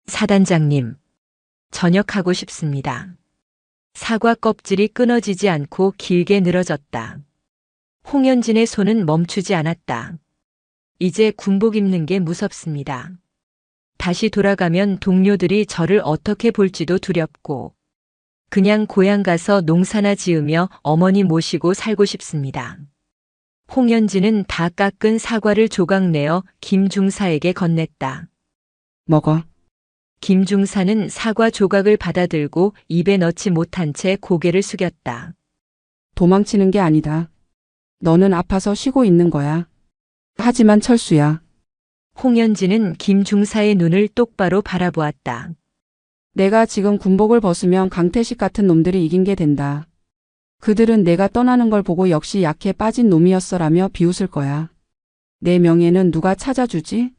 사단장님, 전역하고 싶습니다. 사과 껍질이 끊어지지 않고 길게 늘어졌다. 홍현진의 손은 멈추지 않았다. 이제 군복 입는 게 무섭습니다. 다시 돌아가면 동료들이 저를 어떻게 볼지도 두렵고 그냥 고향 가서 농사나 지으며 어머니 모시고 살고 싶습니다. 홍현진은 다 깎은 사과를 조각 내어 김 중사에게 건넸다. 먹어. 김 중사는 사과 조각을 받아들고 입에 넣지 못한 채 고개를 숙였다. 도망치는 게 아니다. 너는 아파서 쉬고 있는 거야. 하지만 철수야. 홍현진은 김 중사의 눈을 똑바로 바라보았다. 내가 지금 군복을 벗으면 강태식 같은 놈들이 이긴 게 된다. 그들은 내가 떠나는 걸 보고 역시 약해 빠진 놈이었어라며 비웃을 거야. 내 명예는 누가 찾아주지?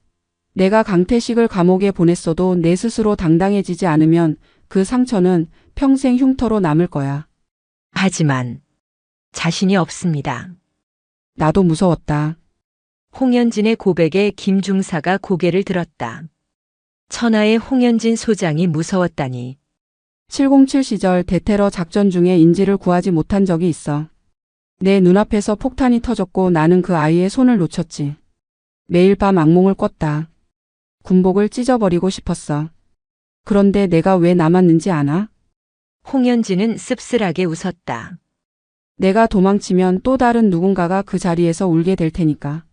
내가 강태식을 감옥에 보냈어도 내 스스로 당당해지지 않으면 그 상처는 평생 흉터로 남을 거야. 하지만 자신이 없습니다. 나도 무서웠다. 홍현진의 고백에 김 중사가 고개를 들었다. 천하의 홍현진 소장이 무서웠다니. 707 시절 대테러 작전 중에 인지를 구하지 못한 적이 있어. 내 눈앞에서 폭탄이 터졌고 나는 그 아이의 손을 놓쳤지. 매일 밤 악몽을 꿨다. 군복을 찢어버리고 싶었어. 그런데 내가 왜 남았는지 아나? 홍현진은 씁쓸하게 웃었다. 내가 도망치면 또 다른 누군가가 그 자리에서 울게 될 테니까.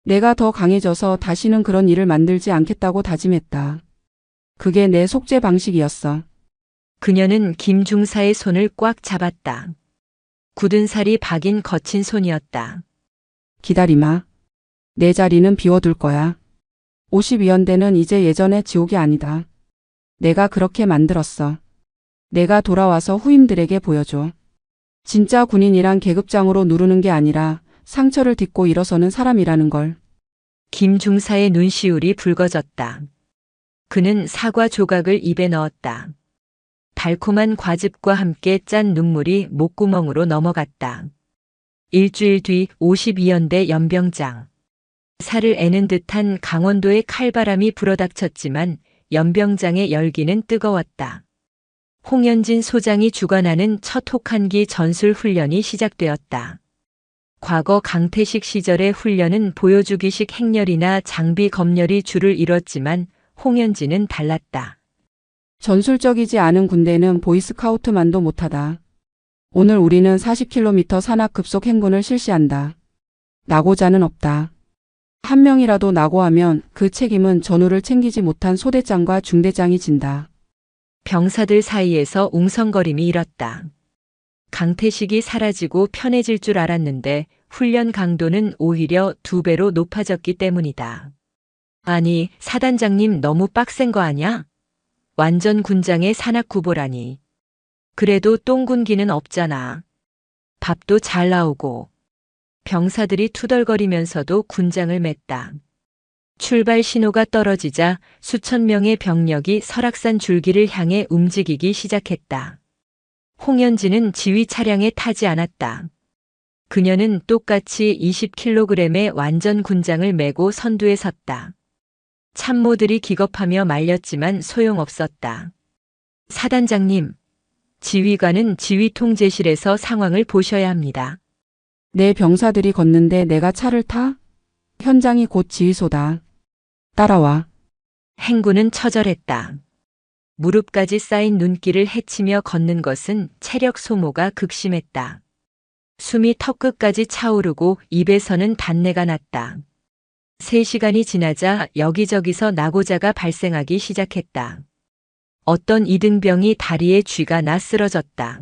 내가 더 강해져서 다시는 그런 일을 만들지 않겠다고 다짐했다. 그게 내 속죄 방식이었어. 그녀는 김 중사의 손을 꽉 잡았다. 굳은 살이 박인 거친 손이었다. 기다리마. 내 자리는 비워둘 거야. 52연대는 이제 예전의 지옥이 아니다. 내가 그렇게 만들었어. 내가 돌아와서 후임들에게 보여줘. 진짜 군인이란 계급장으로 누르는 게 아니라 상처를 딛고 일어서는 사람이라는 걸. 김 중사의 눈시울이 붉어졌다. 그는 사과 조각을 입에 넣었다. 달콤한 과즙과 함께 짠 눈물이 목구멍으로 넘어갔다. 일주일 뒤 52연대 연병장. 살을 애는 듯한 강원도의 칼바람이 불어닥쳤지만 연병장의 열기는 뜨거웠다. 홍연진 소장이 주관하는 첫 혹한기 전술 훈련이 시작되었다. 과거 강태식 시절의 훈련은 보여주기식 행렬이나 장비 검열이 주를 이뤘지만 홍연진은 달랐다. 전술적이지 않은 군대는 보이스카우트만도 못하다. 오늘 우리는 40km 산악 급속 행군을 실시한다. 낙오자는 없다. 한 명이라도 낙오하면 그 책임은 전우를 챙기지 못한 소대장과 중대장이 진다. 병사들 사이에서 웅성거림이 일었다. 강태식이 사라지고 편해질 줄 알았는데 훈련 강도는 오히려 2배로 높아졌기 때문이다. 아니, 사단장님 너무 빡센 거 아냐? 완전 군장의 산악구보라니. 그래도 똥군기는 없잖아. 밥도 잘 나오고. 병사들이 투덜거리면서도 군장을 맸다. 출발 신호가 떨어지자 수천 명의 병력이 설악산 줄기를 향해 움직이기 시작했다. 홍연진은 지휘 차량에 타지 않았다. 그녀는 똑같이 20kg의 완전 군장을 메고 선두에 섰다. 참모들이 기겁하며 말렸지만 소용없었다. 사단장님, 지휘관은 지휘통제실에서 상황을 보셔야 합니다. 내 병사들이 걷는데 내가 차를 타? 현장이 곧 지휘소다. 따라와. 행군은 처절했다. 무릎까지 쌓인 눈길을 헤치며 걷는 것은 체력 소모가 극심했다. 숨이 턱끝까지 차오르고 입에서는 단내가 났다. 3시간이 지나자 여기저기서 낙오자가 발생하기 시작했다. 어떤 이등병이 다리에 쥐가 나 쓰러졌다.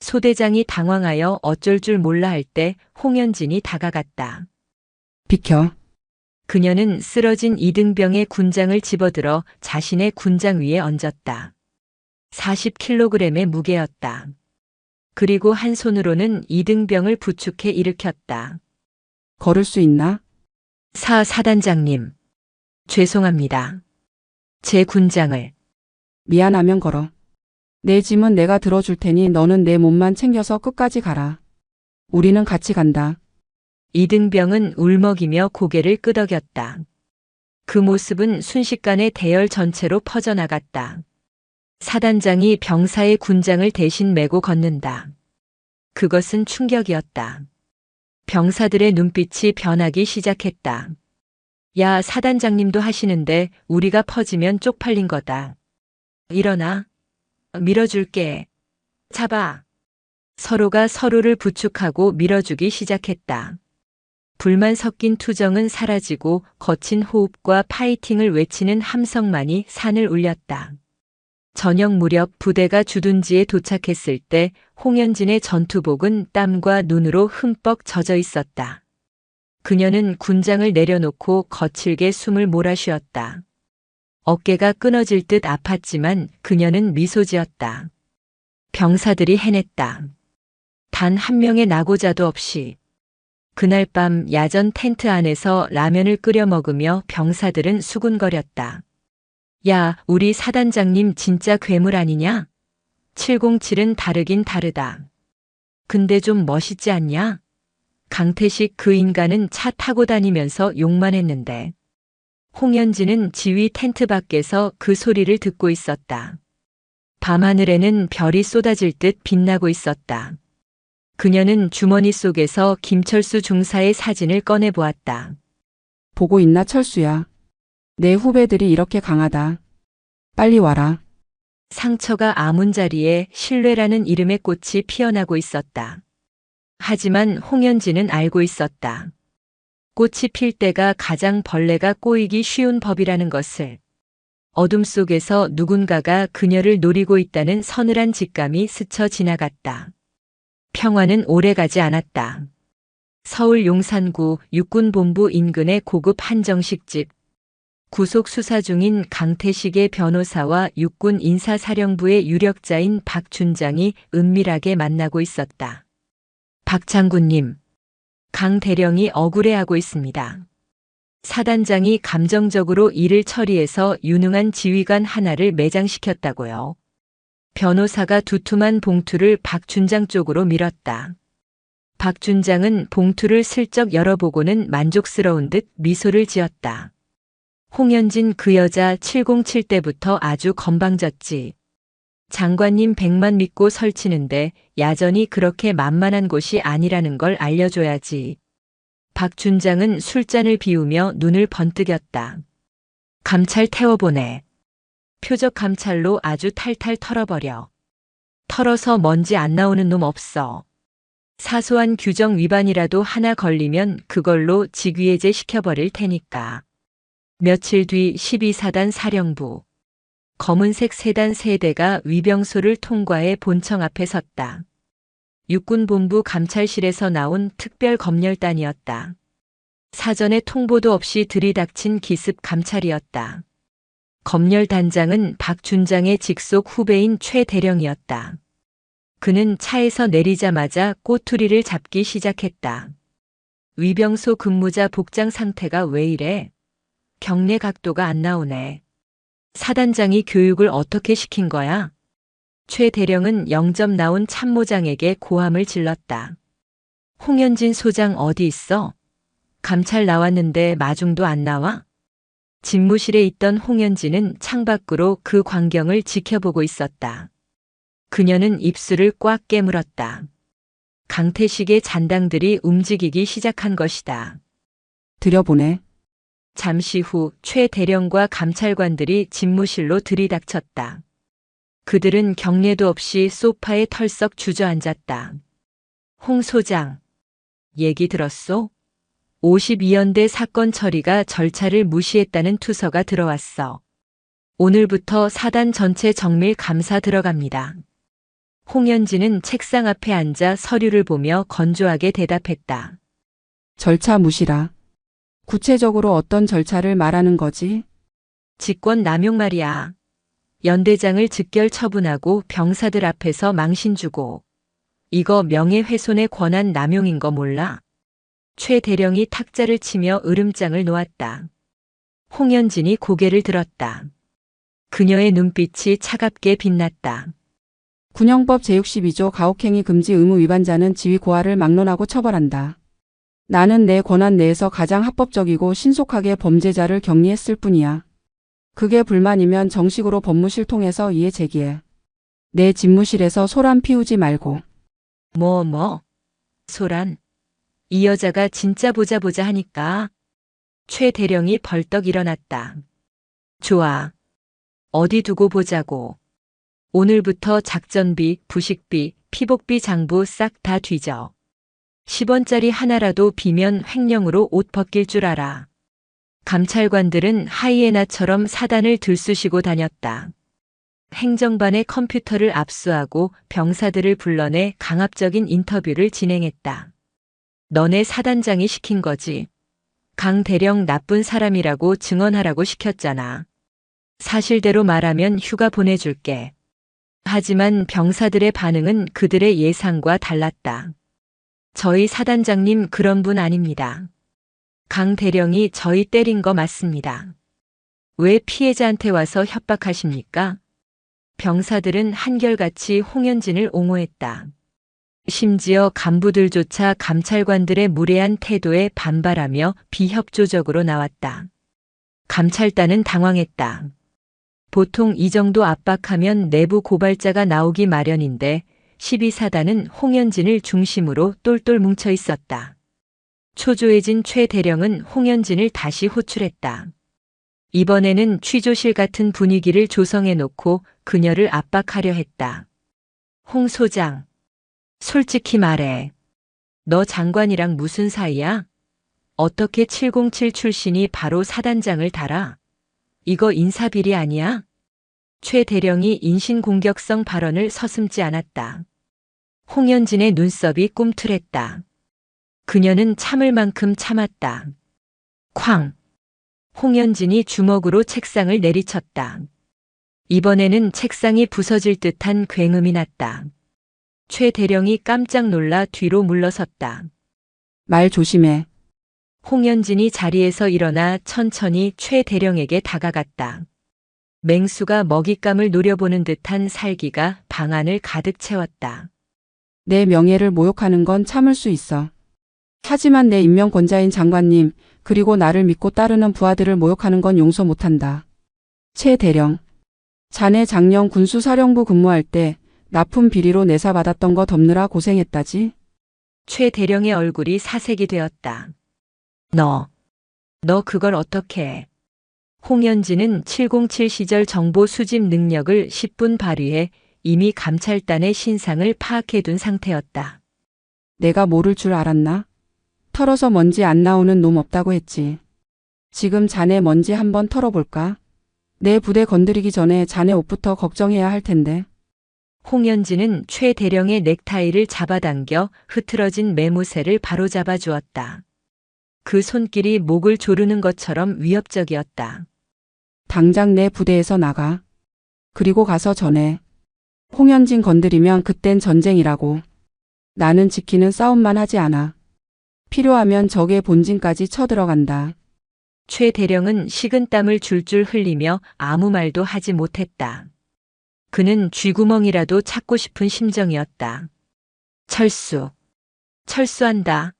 소대장이 당황하여 어쩔 줄 몰라 할 때 홍연진이 다가갔다. 비켜. 그녀는 쓰러진 이등병의 군장을 집어들어 자신의 군장 위에 얹었다. 40kg의 무게였다. 그리고 한 손으로는 이등병을 부축해 일으켰다. 걸을 수 있나? 사단장님. 죄송합니다. 제 군장을. 미안하면 걸어. 내 짐은 내가 들어줄 테니 너는 내 몸만 챙겨서 끝까지 가라. 우리는 같이 간다. 이등병은 울먹이며 고개를 끄덕였다. 그 모습은 순식간에 대열 전체로 퍼져나갔다. 사단장이 병사의 군장을 대신 메고 걷는다. 그것은 충격이었다. 병사들의 눈빛이 변하기 시작했다. 야, 사단장님도 하시는데 우리가 퍼지면 쪽팔린 거다. 일어나. 밀어줄게. 잡아. 서로가 서로를 부축하고 밀어주기 시작했다. 불만 섞인 투정은 사라지고 거친 호흡과 파이팅을 외치는 함성만이 산을 울렸다. 저녁 무렵 부대가 주둔지에 도착했을 때 홍연진의 전투복은 땀과 눈으로 흠뻑 젖어 있었다. 그녀는 군장을 내려놓고 거칠게 숨을 몰아쉬었다. 어깨가 끊어질 듯 아팠지만 그녀는 미소 지었다. 병사들이 해냈다. 단 한 명의 낙오자도 없이. 그날 밤 야전 텐트 안에서 라면을 끓여 먹으며 병사들은 수군거렸다. 야, 우리 사단장님 진짜 괴물 아니냐? 707은 다르긴 다르다. 근데 좀 멋있지 않냐? 강태식 그 인간은 차 타고 다니면서 욕만 했는데. 홍연진은 지휘 텐트 밖에서 그 소리를 듣고 있었다. 밤하늘에는 별이 쏟아질 듯 빛나고 있었다. 그녀는 주머니 속에서 김철수 중사의 사진을 꺼내 보았다. 보고 있나 철수야. 내 후배들이 이렇게 강하다. 빨리 와라. 상처가 아문 자리에 신뢰라는 이름의 꽃이 피어나고 있었다. 하지만 홍연진은 알고 있었다. 꽃이 필 때가 가장 벌레가 꼬이기 쉬운 법이라는 것을. 어둠 속에서 누군가가 그녀를 노리고 있다는 서늘한 직감이 스쳐 지나갔다. 평화는 오래가지 않았다. 서울 용산구 육군본부 인근의 고급 한정식집. 구속 수사 중인 강태식의 변호사와 육군 인사사령부의 유력자인 박 준장이 은밀하게 만나고 있었다. 박 장군님, 강 대령이 억울해하고 있습니다. 사단장이 감정적으로 일을 처리해서 유능한 지휘관 하나를 매장시켰다고요. 변호사가 두툼한 봉투를 박 준장 쪽으로 밀었다. 박 준장은 봉투를 슬쩍 열어보고는 만족스러운 듯 미소를 지었다. 홍현진 그 여자 707 때부터 아주 건방졌지. 장관님 100만 믿고 설치는데 야전이 그렇게 만만한 곳이 아니라는 걸 알려줘야지. 박 준장은 술잔을 비우며 눈을 번뜩였다. 감찰 태워보내. 표적 감찰로 아주 탈탈 털어버려. 털어서 먼지 안 나오는 놈 없어. 사소한 규정 위반이라도 하나 걸리면 그걸로 직위해제 시켜버릴 테니까. 며칠 뒤 12사단 사령부. 검은색 세단 3대가 위병소를 통과해 본청 앞에 섰다. 육군본부 감찰실에서 나온 특별검열단이었다. 사전에 통보도 없이 들이닥친 기습 감찰이었다. 검열단장은 박 준장의 직속 후배인 최 대령이었다. 그는 차에서 내리자마자 꼬투리를 잡기 시작했다. 위병소 근무자 복장 상태가 왜 이래? 경례 각도가 안 나오네. 사단장이 교육을 어떻게 시킨 거야? 최 대령은 0점 나온 참모장에게 고함을 질렀다. 홍현진 소장 어디 있어? 감찰 나왔는데 마중도 안 나와? 집무실에 있던 홍현진은 창밖으로 그 광경을 지켜보고 있었다. 그녀는 입술을 꽉 깨물었다. 강태식의 잔당들이 움직이기 시작한 것이다. 들여보내. 잠시 후 최 대령과 감찰관들이 집무실로 들이닥쳤다. 그들은 경례도 없이 소파에 털썩 주저앉았다. 홍 소장, 얘기 들었소? 52연대 사건 처리가 절차를 무시했다는 투서가 들어왔어. 오늘부터 사단 전체 정밀 감사 들어갑니다. 홍현진은 책상 앞에 앉아 서류를 보며 건조하게 대답했다. 절차 무시라. 구체적으로 어떤 절차를 말하는 거지? 직권 남용 말이야. 연대장을 즉결 처분하고 병사들 앞에서 망신 주고. 이거 명예훼손의 권한 남용인 거 몰라? 최 대령이 탁자를 치며 으름장을 놓았다. 홍현진이 고개를 들었다. 그녀의 눈빛이 차갑게 빛났다. 군형법 제62조 가혹행위 금지 의무 위반자는 지위 고하를 막론하고 처벌한다. 나는 내 권한 내에서 가장 합법적이고 신속하게 범죄자를 격리했을 뿐이야. 그게 불만이면 정식으로 법무실 통해서 이의 제기해. 내 집무실에서 소란 피우지 말고. 소란? 이 여자가 진짜 보자 하니까. 최 대령이 벌떡 일어났다. 좋아. 어디 두고 보자고. 오늘부터 작전비, 부식비, 피복비 장부 싹 다 뒤져. 10원짜리 하나라도 비면 횡령으로 옷 벗길 줄 알아. 감찰관들은 하이에나처럼 사단을 들쑤시고 다녔다. 행정반의 컴퓨터를 압수하고 병사들을 불러내 강압적인 인터뷰를 진행했다. 너네 사단장이 시킨 거지. 강 대령 나쁜 사람이라고 증언하라고 시켰잖아. 사실대로 말하면 휴가 보내줄게. 하지만 병사들의 반응은 그들의 예상과 달랐다. 저희 사단장님 그런 분 아닙니다. 강 대령이 저희 때린 거 맞습니다. 왜 피해자한테 와서 협박하십니까? 병사들은 한결같이 홍현진을 옹호했다. 심지어 간부들조차 감찰관들의 무례한 태도에 반발하며 비협조적으로 나왔다. 감찰단은 당황했다. 보통 이 정도 압박하면 내부 고발자가 나오기 마련인데 12사단은 홍현진을 중심으로 똘똘 뭉쳐 있었다. 초조해진 최 대령은 홍현진을 다시 호출했다. 이번에는 취조실 같은 분위기를 조성해 놓고 그녀를 압박하려 했다. 홍 소장, 솔직히 말해. 너 장관이랑 무슨 사이야? 어떻게 707 출신이 바로 사단장을 달아? 이거 인사비리 아니야? 최 대령이 인신공격성 발언을 서슴지 않았다. 홍현진의 눈썹이 꿈틀했다. 그녀는 참을 만큼 참았다. 쾅! 홍현진이 주먹으로 책상을 내리쳤다. 이번에는 책상이 부서질 듯한 굉음이 났다. 최 대령이 깜짝 놀라 뒤로 물러섰다. 말 조심해. 홍현진이 자리에서 일어나 천천히 최 대령에게 다가갔다. 맹수가 먹잇감을 노려보는 듯한 살기가 방 안을 가득 채웠다. 내 명예를 모욕하는 건 참을 수 있어. 하지만 내 임명권자인 장관님, 그리고 나를 믿고 따르는 부하들을 모욕하는 건 용서 못한다. 최 대령. 자네 작년 군수사령부 근무할 때 납품 비리로 내사받았던 거 덮느라 고생했다지? 최 대령의 얼굴이 사색이 되었다. 너 그걸 어떻게 해? 홍현진은 707 시절 정보 수집 능력을 10분 발휘해 이미 감찰단의 신상을 파악해둔 상태였다. 내가 모를 줄 알았나? 털어서 먼지 안 나오는 놈 없다고 했지. 지금 자네 먼지 한번 털어볼까? 내 부대 건드리기 전에 자네 옷부터 걱정해야 할 텐데. 홍현진은 최 대령의 넥타이를 잡아당겨 흐트러진 매무새를 바로잡아 주었다. 그 손길이 목을 조르는 것처럼 위협적이었다. 당장 내 부대에서 나가. 그리고 가서 전해. 홍현진 건드리면 그땐 전쟁이라고. 나는 지키는 싸움만 하지 않아. 필요하면 적의 본진까지 쳐들어간다. 최 대령은 식은땀을 줄줄 흘리며 아무 말도 하지 못했다. 그는 쥐구멍이라도 찾고 싶은 심정이었다. 철수한다.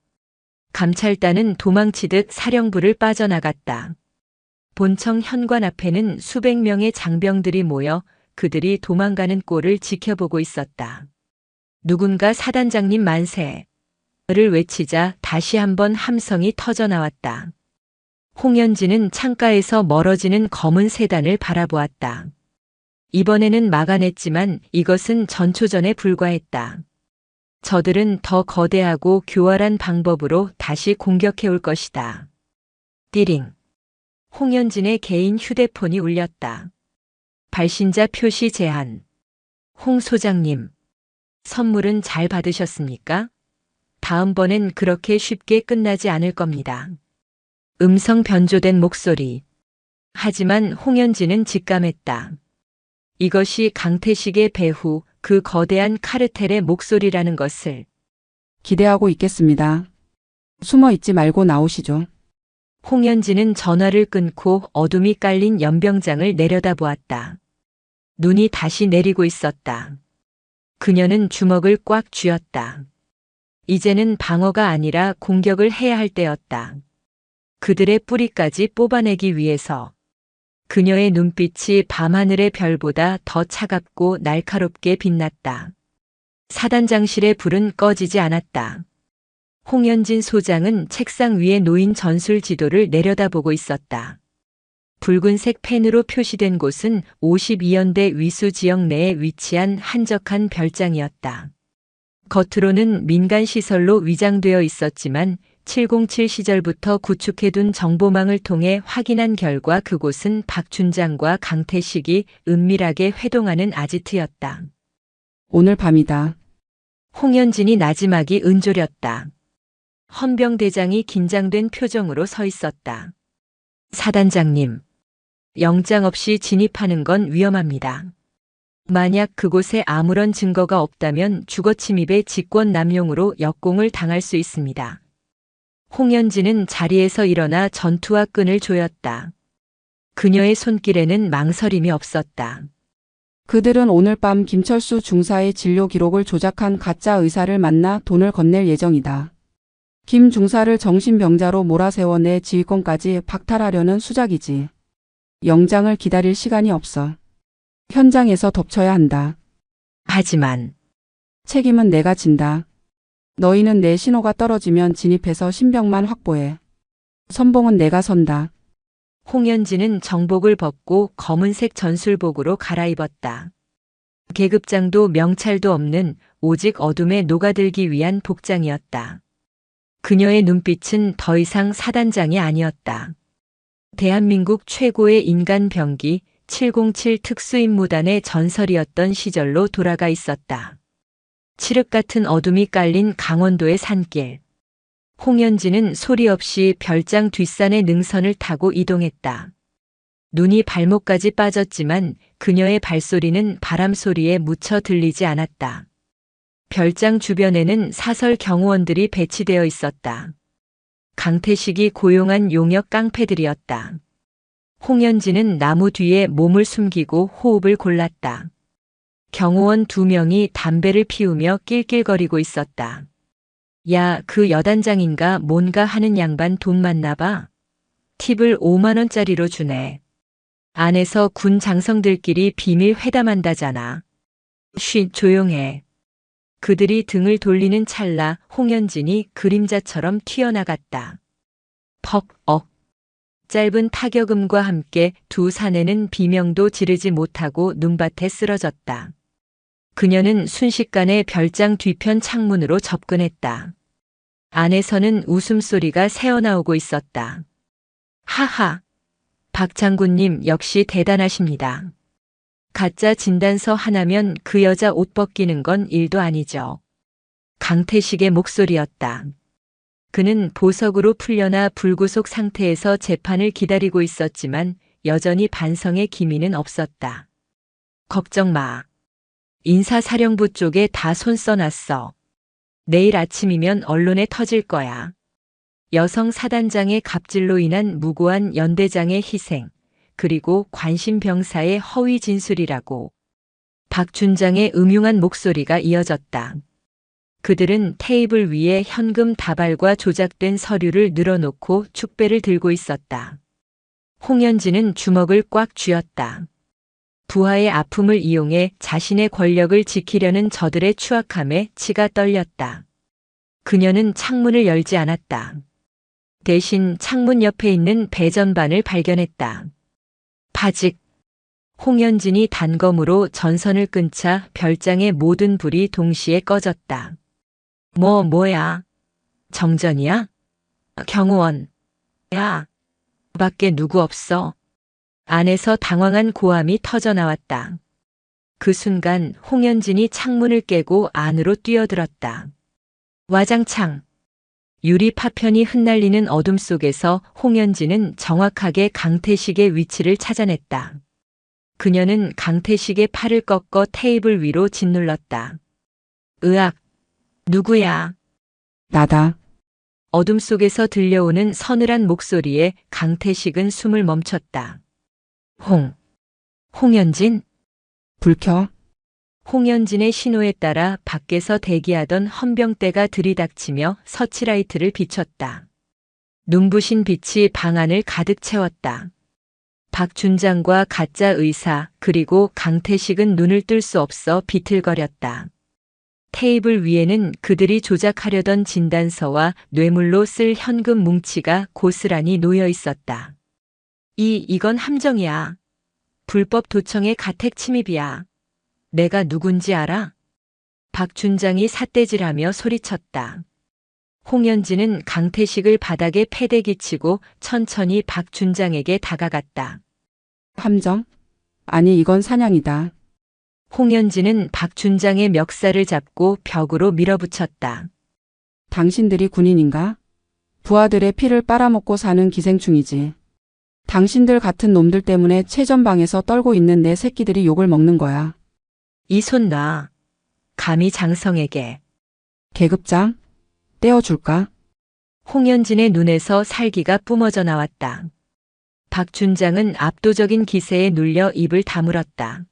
감찰단은 도망치듯 사령부를 빠져나갔다. 본청 현관 앞에는 수백 명의 장병들이 모여 그들이 도망가는 꼴을 지켜보고 있었다. 누군가 사단장님 만세를 외치자 다시 한번 함성이 터져나왔다. 홍현진은 창가에서 멀어지는 검은 세단을 바라보았다. 이번에는 막아냈지만 이것은 전초전에 불과했다. 저들은 더 거대하고 교활한 방법으로 다시 공격해올 것이다. 띠링. 홍현진의 개인 휴대폰이 울렸다. 발신자 표시 제한. 홍 소장님. 선물은 잘 받으셨습니까? 다음번엔 그렇게 쉽게 끝나지 않을 겁니다. 음성 변조된 목소리. 하지만 홍현진은 직감했다. 이것이 강태식의 배후, 그 거대한 카르텔의 목소리라는 것을. 기대하고 있겠습니다. 숨어 있지 말고 나오시죠. 홍현진은 전화를 끊고 어둠이 깔린 연병장을 내려다보았다. 눈이 다시 내리고 있었다. 그녀는 주먹을 꽉 쥐었다. 이제는 방어가 아니라 공격을 해야 할 때였다. 그들의 뿌리까지 뽑아내기 위해서. 그녀의 눈빛이 밤하늘의 별보다 더 차갑고 날카롭게 빛났다. 사단장실의 불은 꺼지지 않았다. 홍현진 소장은 책상 위에 놓인 전술 지도를 내려다보고 있었다. 붉은색 펜으로 표시된 곳은 52연대 위수 지역 내에 위치한 한적한 별장이었다. 겉으로는 민간시설로 위장되어 있었지만 707 시절부터 구축해둔 정보망을 통해 확인한 결과 그곳은 박춘장과 강태식이 은밀하게 회동하는 아지트였다. 오늘 밤이다. 홍현진이 나지막이 은조렸다. 헌병대장이 긴장된 표정으로 서 있었다. 사단장님, 영장 없이 진입하는 건 위험합니다. 만약 그곳에 아무런 증거가 없다면 주거침입의 직권남용으로 역공을 당할 수 있습니다. 홍현진은 자리에서 일어나 전투화 끈을 조였다. 그녀의 손길에는 망설임이 없었다. 그들은 오늘 밤 김철수 중사의 진료 기록을 조작한 가짜 의사를 만나 돈을 건넬 예정이다. 김 중사를 정신병자로 몰아세워 내 지휘권까지 박탈하려는 수작이지. 영장을 기다릴 시간이 없어. 현장에서 덮쳐야 한다. 하지만 책임은 내가 진다. 너희는 내 신호가 떨어지면 진입해서 신병만 확보해. 선봉은 내가 선다. 홍현진은 정복을 벗고 검은색 전술복으로 갈아입었다. 계급장도 명찰도 없는 오직 어둠에 녹아들기 위한 복장이었다. 그녀의 눈빛은 더 이상 사단장이 아니었다. 대한민국 최고의 인간 병기 707 특수임무단의 전설이었던 시절로 돌아가 있었다. 칠흑 같은 어둠이 깔린 강원도의 산길. 홍현진은 소리 없이 별장 뒷산의 능선을 타고 이동했다. 눈이 발목까지 빠졌지만 그녀의 발소리는 바람 소리에 묻혀 들리지 않았다. 별장 주변에는 사설 경호원들이 배치되어 있었다. 강태식이 고용한 용역 깡패들이었다. 홍현진은 나무 뒤에 몸을 숨기고 호흡을 골랐다. 경호원 2명이 담배를 피우며 낄낄거리고 있었다. 야, 그 여단장인가 뭔가 하는 양반 돈 많나 봐. 팁을 5만 원짜리로 주네. 안에서 군 장성들끼리 비밀 회담한다잖아. 쉿, 조용해. 그들이 등을 돌리는 찰나 홍현진이 그림자처럼 튀어나갔다. 퍽, 짧은 타격음과 함께 두 사내는 비명도 지르지 못하고 눈밭에 쓰러졌다. 그녀는 순식간에 별장 뒤편 창문으로 접근했다. 안에서는 웃음소리가 새어나오고 있었다. 하하, 박 장군님 역시 대단하십니다. 가짜 진단서 하나면 그 여자 옷 벗기는 건 일도 아니죠. 강태식의 목소리였다. 그는 보석으로 풀려나 불구속 상태에서 재판을 기다리고 있었지만 여전히 반성의 기미는 없었다. 걱정 마. 인사사령부 쪽에 다 손 써놨어. 내일 아침이면 언론에 터질 거야. 여성 사단장의 갑질로 인한 무고한 연대장의 희생, 그리고 관심병사의 허위 진술이라고. 박 준장의 음흉한 목소리가 이어졌다. 그들은 테이블 위에 현금 다발과 조작된 서류를 늘어놓고 축배를 들고 있었다. 홍현진은 주먹을 꽉 쥐었다. 부하의 아픔을 이용해 자신의 권력을 지키려는 저들의 추악함에 치가 떨렸다. 그녀는 창문을 열지 않았다. 대신 창문 옆에 있는 배전반을 발견했다. 파직. 홍현진이 단검으로 전선을 끊자 별장의 모든 불이 동시에 꺼졌다. 뭐야? 정전이야? 경호원. 야, 밖에 누구 없어? 안에서 당황한 고함이 터져나왔다. 그 순간 홍현진이 창문을 깨고 안으로 뛰어들었다. 와장창. 유리 파편이 흩날리는 어둠 속에서 홍현진은 정확하게 강태식의 위치를 찾아냈다. 그녀는 강태식의 팔을 꺾어 테이블 위로 짓눌렀다. 으악! 누구야? 나다. 어둠 속에서 들려오는 서늘한 목소리에 강태식은 숨을 멈췄다. 홍현진? 불 켜. 홍현진의 신호에 따라 밖에서 대기하던 헌병대가 들이닥치며 서치라이트를 비췄다. 눈부신 빛이 방 안을 가득 채웠다. 박 준장과 가짜 의사 그리고 강태식은 눈을 뜰 수 없어 비틀거렸다. 테이블 위에는 그들이 조작하려던 진단서와 뇌물로 쓸 현금 뭉치가 고스란히 놓여 있었다. 이건 함정이야. 불법 도청의 가택 침입이야. 내가 누군지 알아? 박 준장이 삿대질하며 소리쳤다. 홍현진은 강태식을 바닥에 패대기치고 천천히 박 준장에게 다가갔다. 함정? 아니, 이건 사냥이다. 홍현진은 박 준장의 멱살을 잡고 벽으로 밀어붙였다. 당신들이 군인인가? 부하들의 피를 빨아먹고 사는 기생충이지. 당신들 같은 놈들 때문에 최전방에서 떨고 있는 내 새끼들이 욕을 먹는 거야. 이 손 놔. 감히 장성에게. 계급장? 떼어줄까? 홍현진의 눈에서 살기가 뿜어져 나왔다. 박 준장은 압도적인 기세에 눌려 입을 다물었다.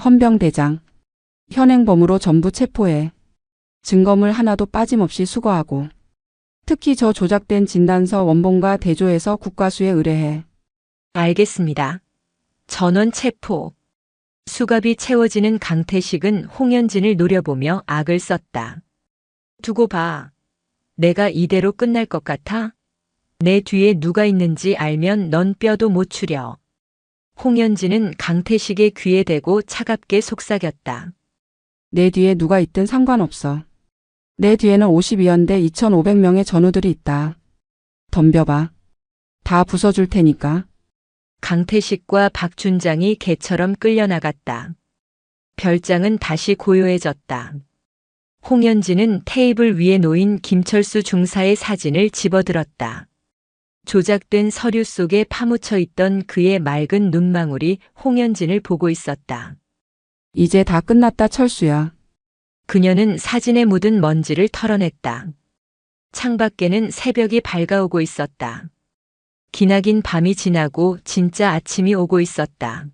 헌병대장. 현행범으로 전부 체포해. 증거물 하나도 빠짐없이 수거하고. 특히 저 조작된 진단서 원본과 대조해서 국과수에 의뢰해. 알겠습니다. 전원 체포. 수갑이 채워지는 강태식은 홍현진을 노려보며 악을 썼다. 두고 봐. 내가 이대로 끝날 것 같아? 내 뒤에 누가 있는지 알면 넌 뼈도 못 추려. 홍현진은 강태식의 귀에 대고 차갑게 속삭였다. 내 뒤에 누가 있든 상관없어. 내 뒤에는 52연대 2,500명의 전우들이 있다. 덤벼봐. 다 부숴줄 테니까. 강태식과 박준장이 개처럼 끌려나갔다. 별장은 다시 고요해졌다. 홍현진은 테이블 위에 놓인 김철수 중사의 사진을 집어들었다. 조작된 서류 속에 파묻혀 있던 그의 맑은 눈망울이 홍현진을 보고 있었다. 이제 다 끝났다, 철수야. 그녀는 사진에 묻은 먼지를 털어냈다. 창밖에는 새벽이 밝아오고 있었다. 기나긴 밤이 지나고 진짜 아침이 오고 있었다.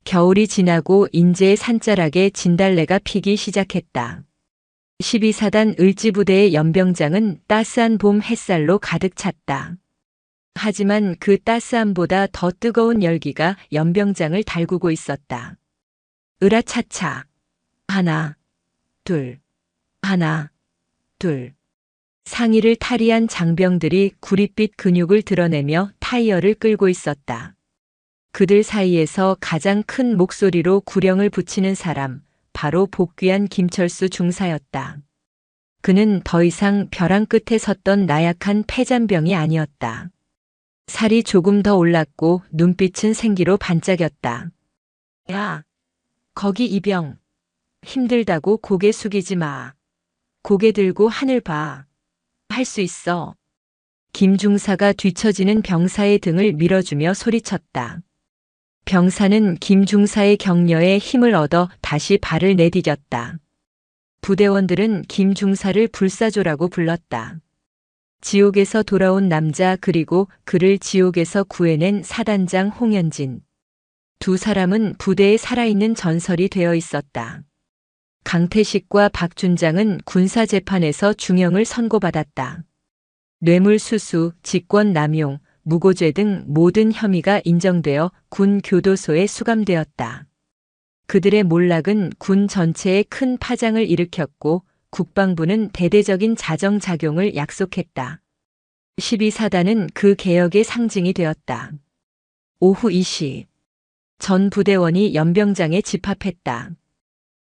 겨울이 지나고 인제의 산자락에 진달래가 피기 시작했다. 12사단 을지부대의 연병장은 따스한 봄 햇살로 가득 찼다. 하지만 그 따스함보다 더 뜨거운 열기가 연병장을 달구고 있었다. 으라차차. 하나, 둘, 하나, 둘. 상의를 탈의한 장병들이 구릿빛 근육을 드러내며 타이어를 끌고 있었다. 그들 사이에서 가장 큰 목소리로 구령을 붙이는 사람, 바로 복귀한 김철수 중사였다. 그는 더 이상 벼랑 끝에 섰던 나약한 폐잔병이 아니었다. 살이 조금 더 올랐고 눈빛은 생기로 반짝였다. 야, 거기 이병. 힘들다고 고개 숙이지 마. 고개 들고 하늘 봐. 할 수 있어. 김 중사가 뒤처지는 병사의 등을 밀어주며 소리쳤다. 병사는 김 중사의 격려에 힘을 얻어 다시 발을 내디뎠다. 부대원들은 김 중사를 불사조라고 불렀다. 지옥에서 돌아온 남자 그리고 그를 지옥에서 구해낸 사단장 홍현진. 두 사람은 부대에 살아있는 전설이 되어 있었다. 강태식과 박준장은 군사재판에서 중형을 선고받았다. 뇌물수수, 직권남용, 무고죄 등 모든 혐의가 인정되어 군 교도소에 수감되었다. 그들의 몰락은 군 전체에 큰 파장을 일으켰고 국방부는 대대적인 자정작용을 약속했다. 12사단은 그 개혁의 상징이 되었다. 오후 2시. 전 부대원이 연병장에 집합했다.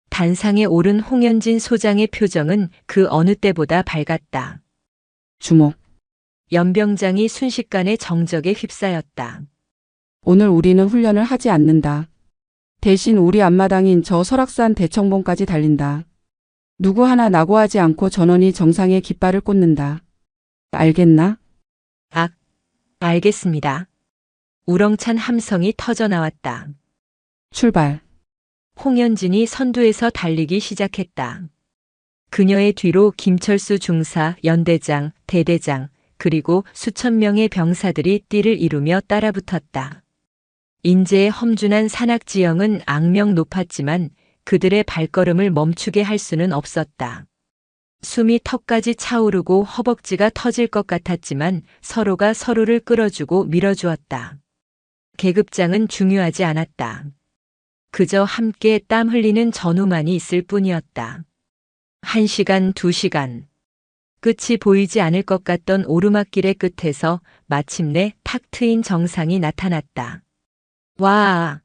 단상에 오른 홍현진 소장의 표정은 그 어느 때보다 밝았다. 주목. 연병장이 순식간에 정적에 휩싸였다. 오늘 우리는 훈련을 하지 않는다. 대신 우리 앞마당인 저 설악산 대청봉까지 달린다. 누구 하나 낙오하지 않고 전원이 정상에 깃발을 꽂는다. 알겠나? 알겠습니다. 우렁찬 함성이 터져 나왔다. 출발. 홍현진이 선두에서 달리기 시작했다. 그녀의 뒤로 김철수 중사, 연대장, 대대장, 그리고 수천 명의 병사들이 띠를 이루며 따라붙었다. 인제의 험준한 산악지형은 악명 높았지만 그들의 발걸음을 멈추게 할 수는 없었다. 숨이 턱까지 차오르고 허벅지가 터질 것 같았지만 서로가 서로를 끌어주고 밀어주었다. 계급장은 중요하지 않았다. 그저 함께 땀 흘리는 전우만이 있을 뿐이었다. 1시간, 2시간. 끝이 보이지 않을 것 같던 오르막길의 끝에서 마침내 탁 트인 정상이 나타났다. 와!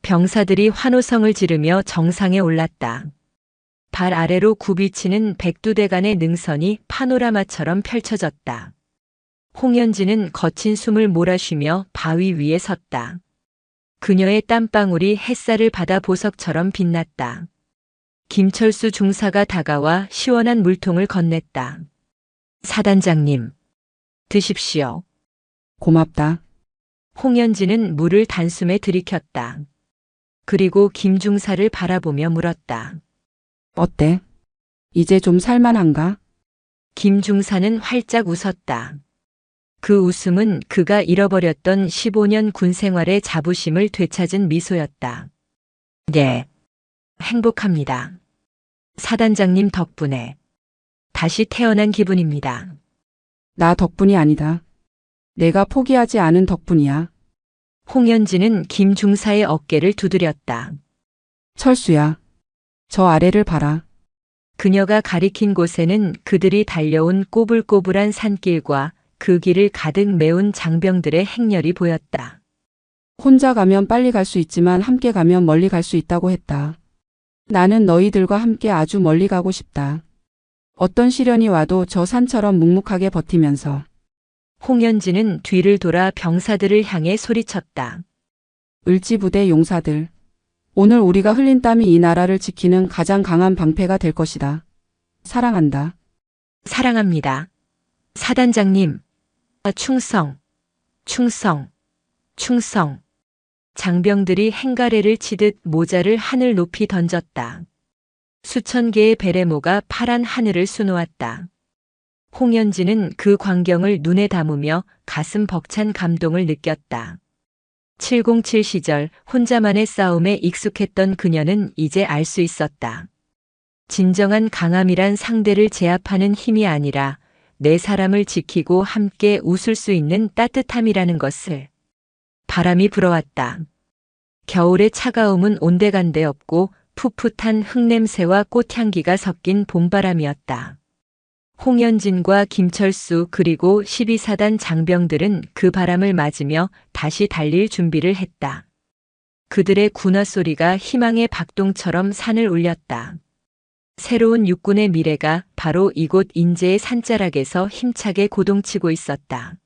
병사들이 환호성을 지르며 정상에 올랐다. 발 아래로 굽이치는 백두대간의 능선이 파노라마처럼 펼쳐졌다. 홍현진은 거친 숨을 몰아쉬며 바위 위에 섰다. 그녀의 땀방울이 햇살을 받아 보석처럼 빛났다. 김철수 중사가 다가와 시원한 물통을 건넸다. 사단장님, 드십시오. 고맙다. 홍현진은 물을 단숨에 들이켰다. 그리고 김 중사를 바라보며 물었다. 어때? 이제 좀 살만한가? 김 중사는 활짝 웃었다. 그 웃음은 그가 잃어버렸던 15년 군 생활의 자부심을 되찾은 미소였다. 네, 행복합니다. 사단장님 덕분에 다시 태어난 기분입니다. 나 덕분이 아니다. 내가 포기하지 않은 덕분이야. 홍현진은 김 중사의 어깨를 두드렸다. 철수야. 저 아래를 봐라. 그녀가 가리킨 곳에는 그들이 달려온 꼬불꼬불한 산길과 그 길을 가득 메운 장병들의 행렬이 보였다. 혼자 가면 빨리 갈 수 있지만 함께 가면 멀리 갈 수 있다고 했다. 나는 너희들과 함께 아주 멀리 가고 싶다. 어떤 시련이 와도 저 산처럼 묵묵하게 버티면서. 홍현진은 뒤를 돌아 병사들을 향해 소리쳤다. 을지부대 용사들. 오늘 우리가 흘린 땀이 이 나라를 지키는 가장 강한 방패가 될 것이다. 사랑한다. 사랑합니다. 사단장님. 충성, 충성, 충성. 장병들이 행가래를 치듯 모자를 하늘 높이 던졌다. 수천 개의 베레모가 파란 하늘을 수놓았다. 홍연진은 그 광경을 눈에 담으며 가슴 벅찬 감동을 느꼈다. 707 시절 혼자만의 싸움에 익숙했던 그녀는 이제 알 수 있었다. 진정한 강함이란 상대를 제압하는 힘이 아니라 내 사람을 지키고 함께 웃을 수 있는 따뜻함이라는 것을. 바람이 불어왔다. 겨울의 차가움은 온데간데 없고 풋풋한 흙냄새와 꽃향기가 섞인 봄바람이었다. 홍연진과 김철수 그리고 12사단 장병들은 그 바람을 맞으며 다시 달릴 준비를 했다. 그들의 군화 소리가 희망의 박동처럼 산을 울렸다. 새로운 육군의 미래가 바로 이곳 인제의 산자락에서 힘차게 고동치고 있었다.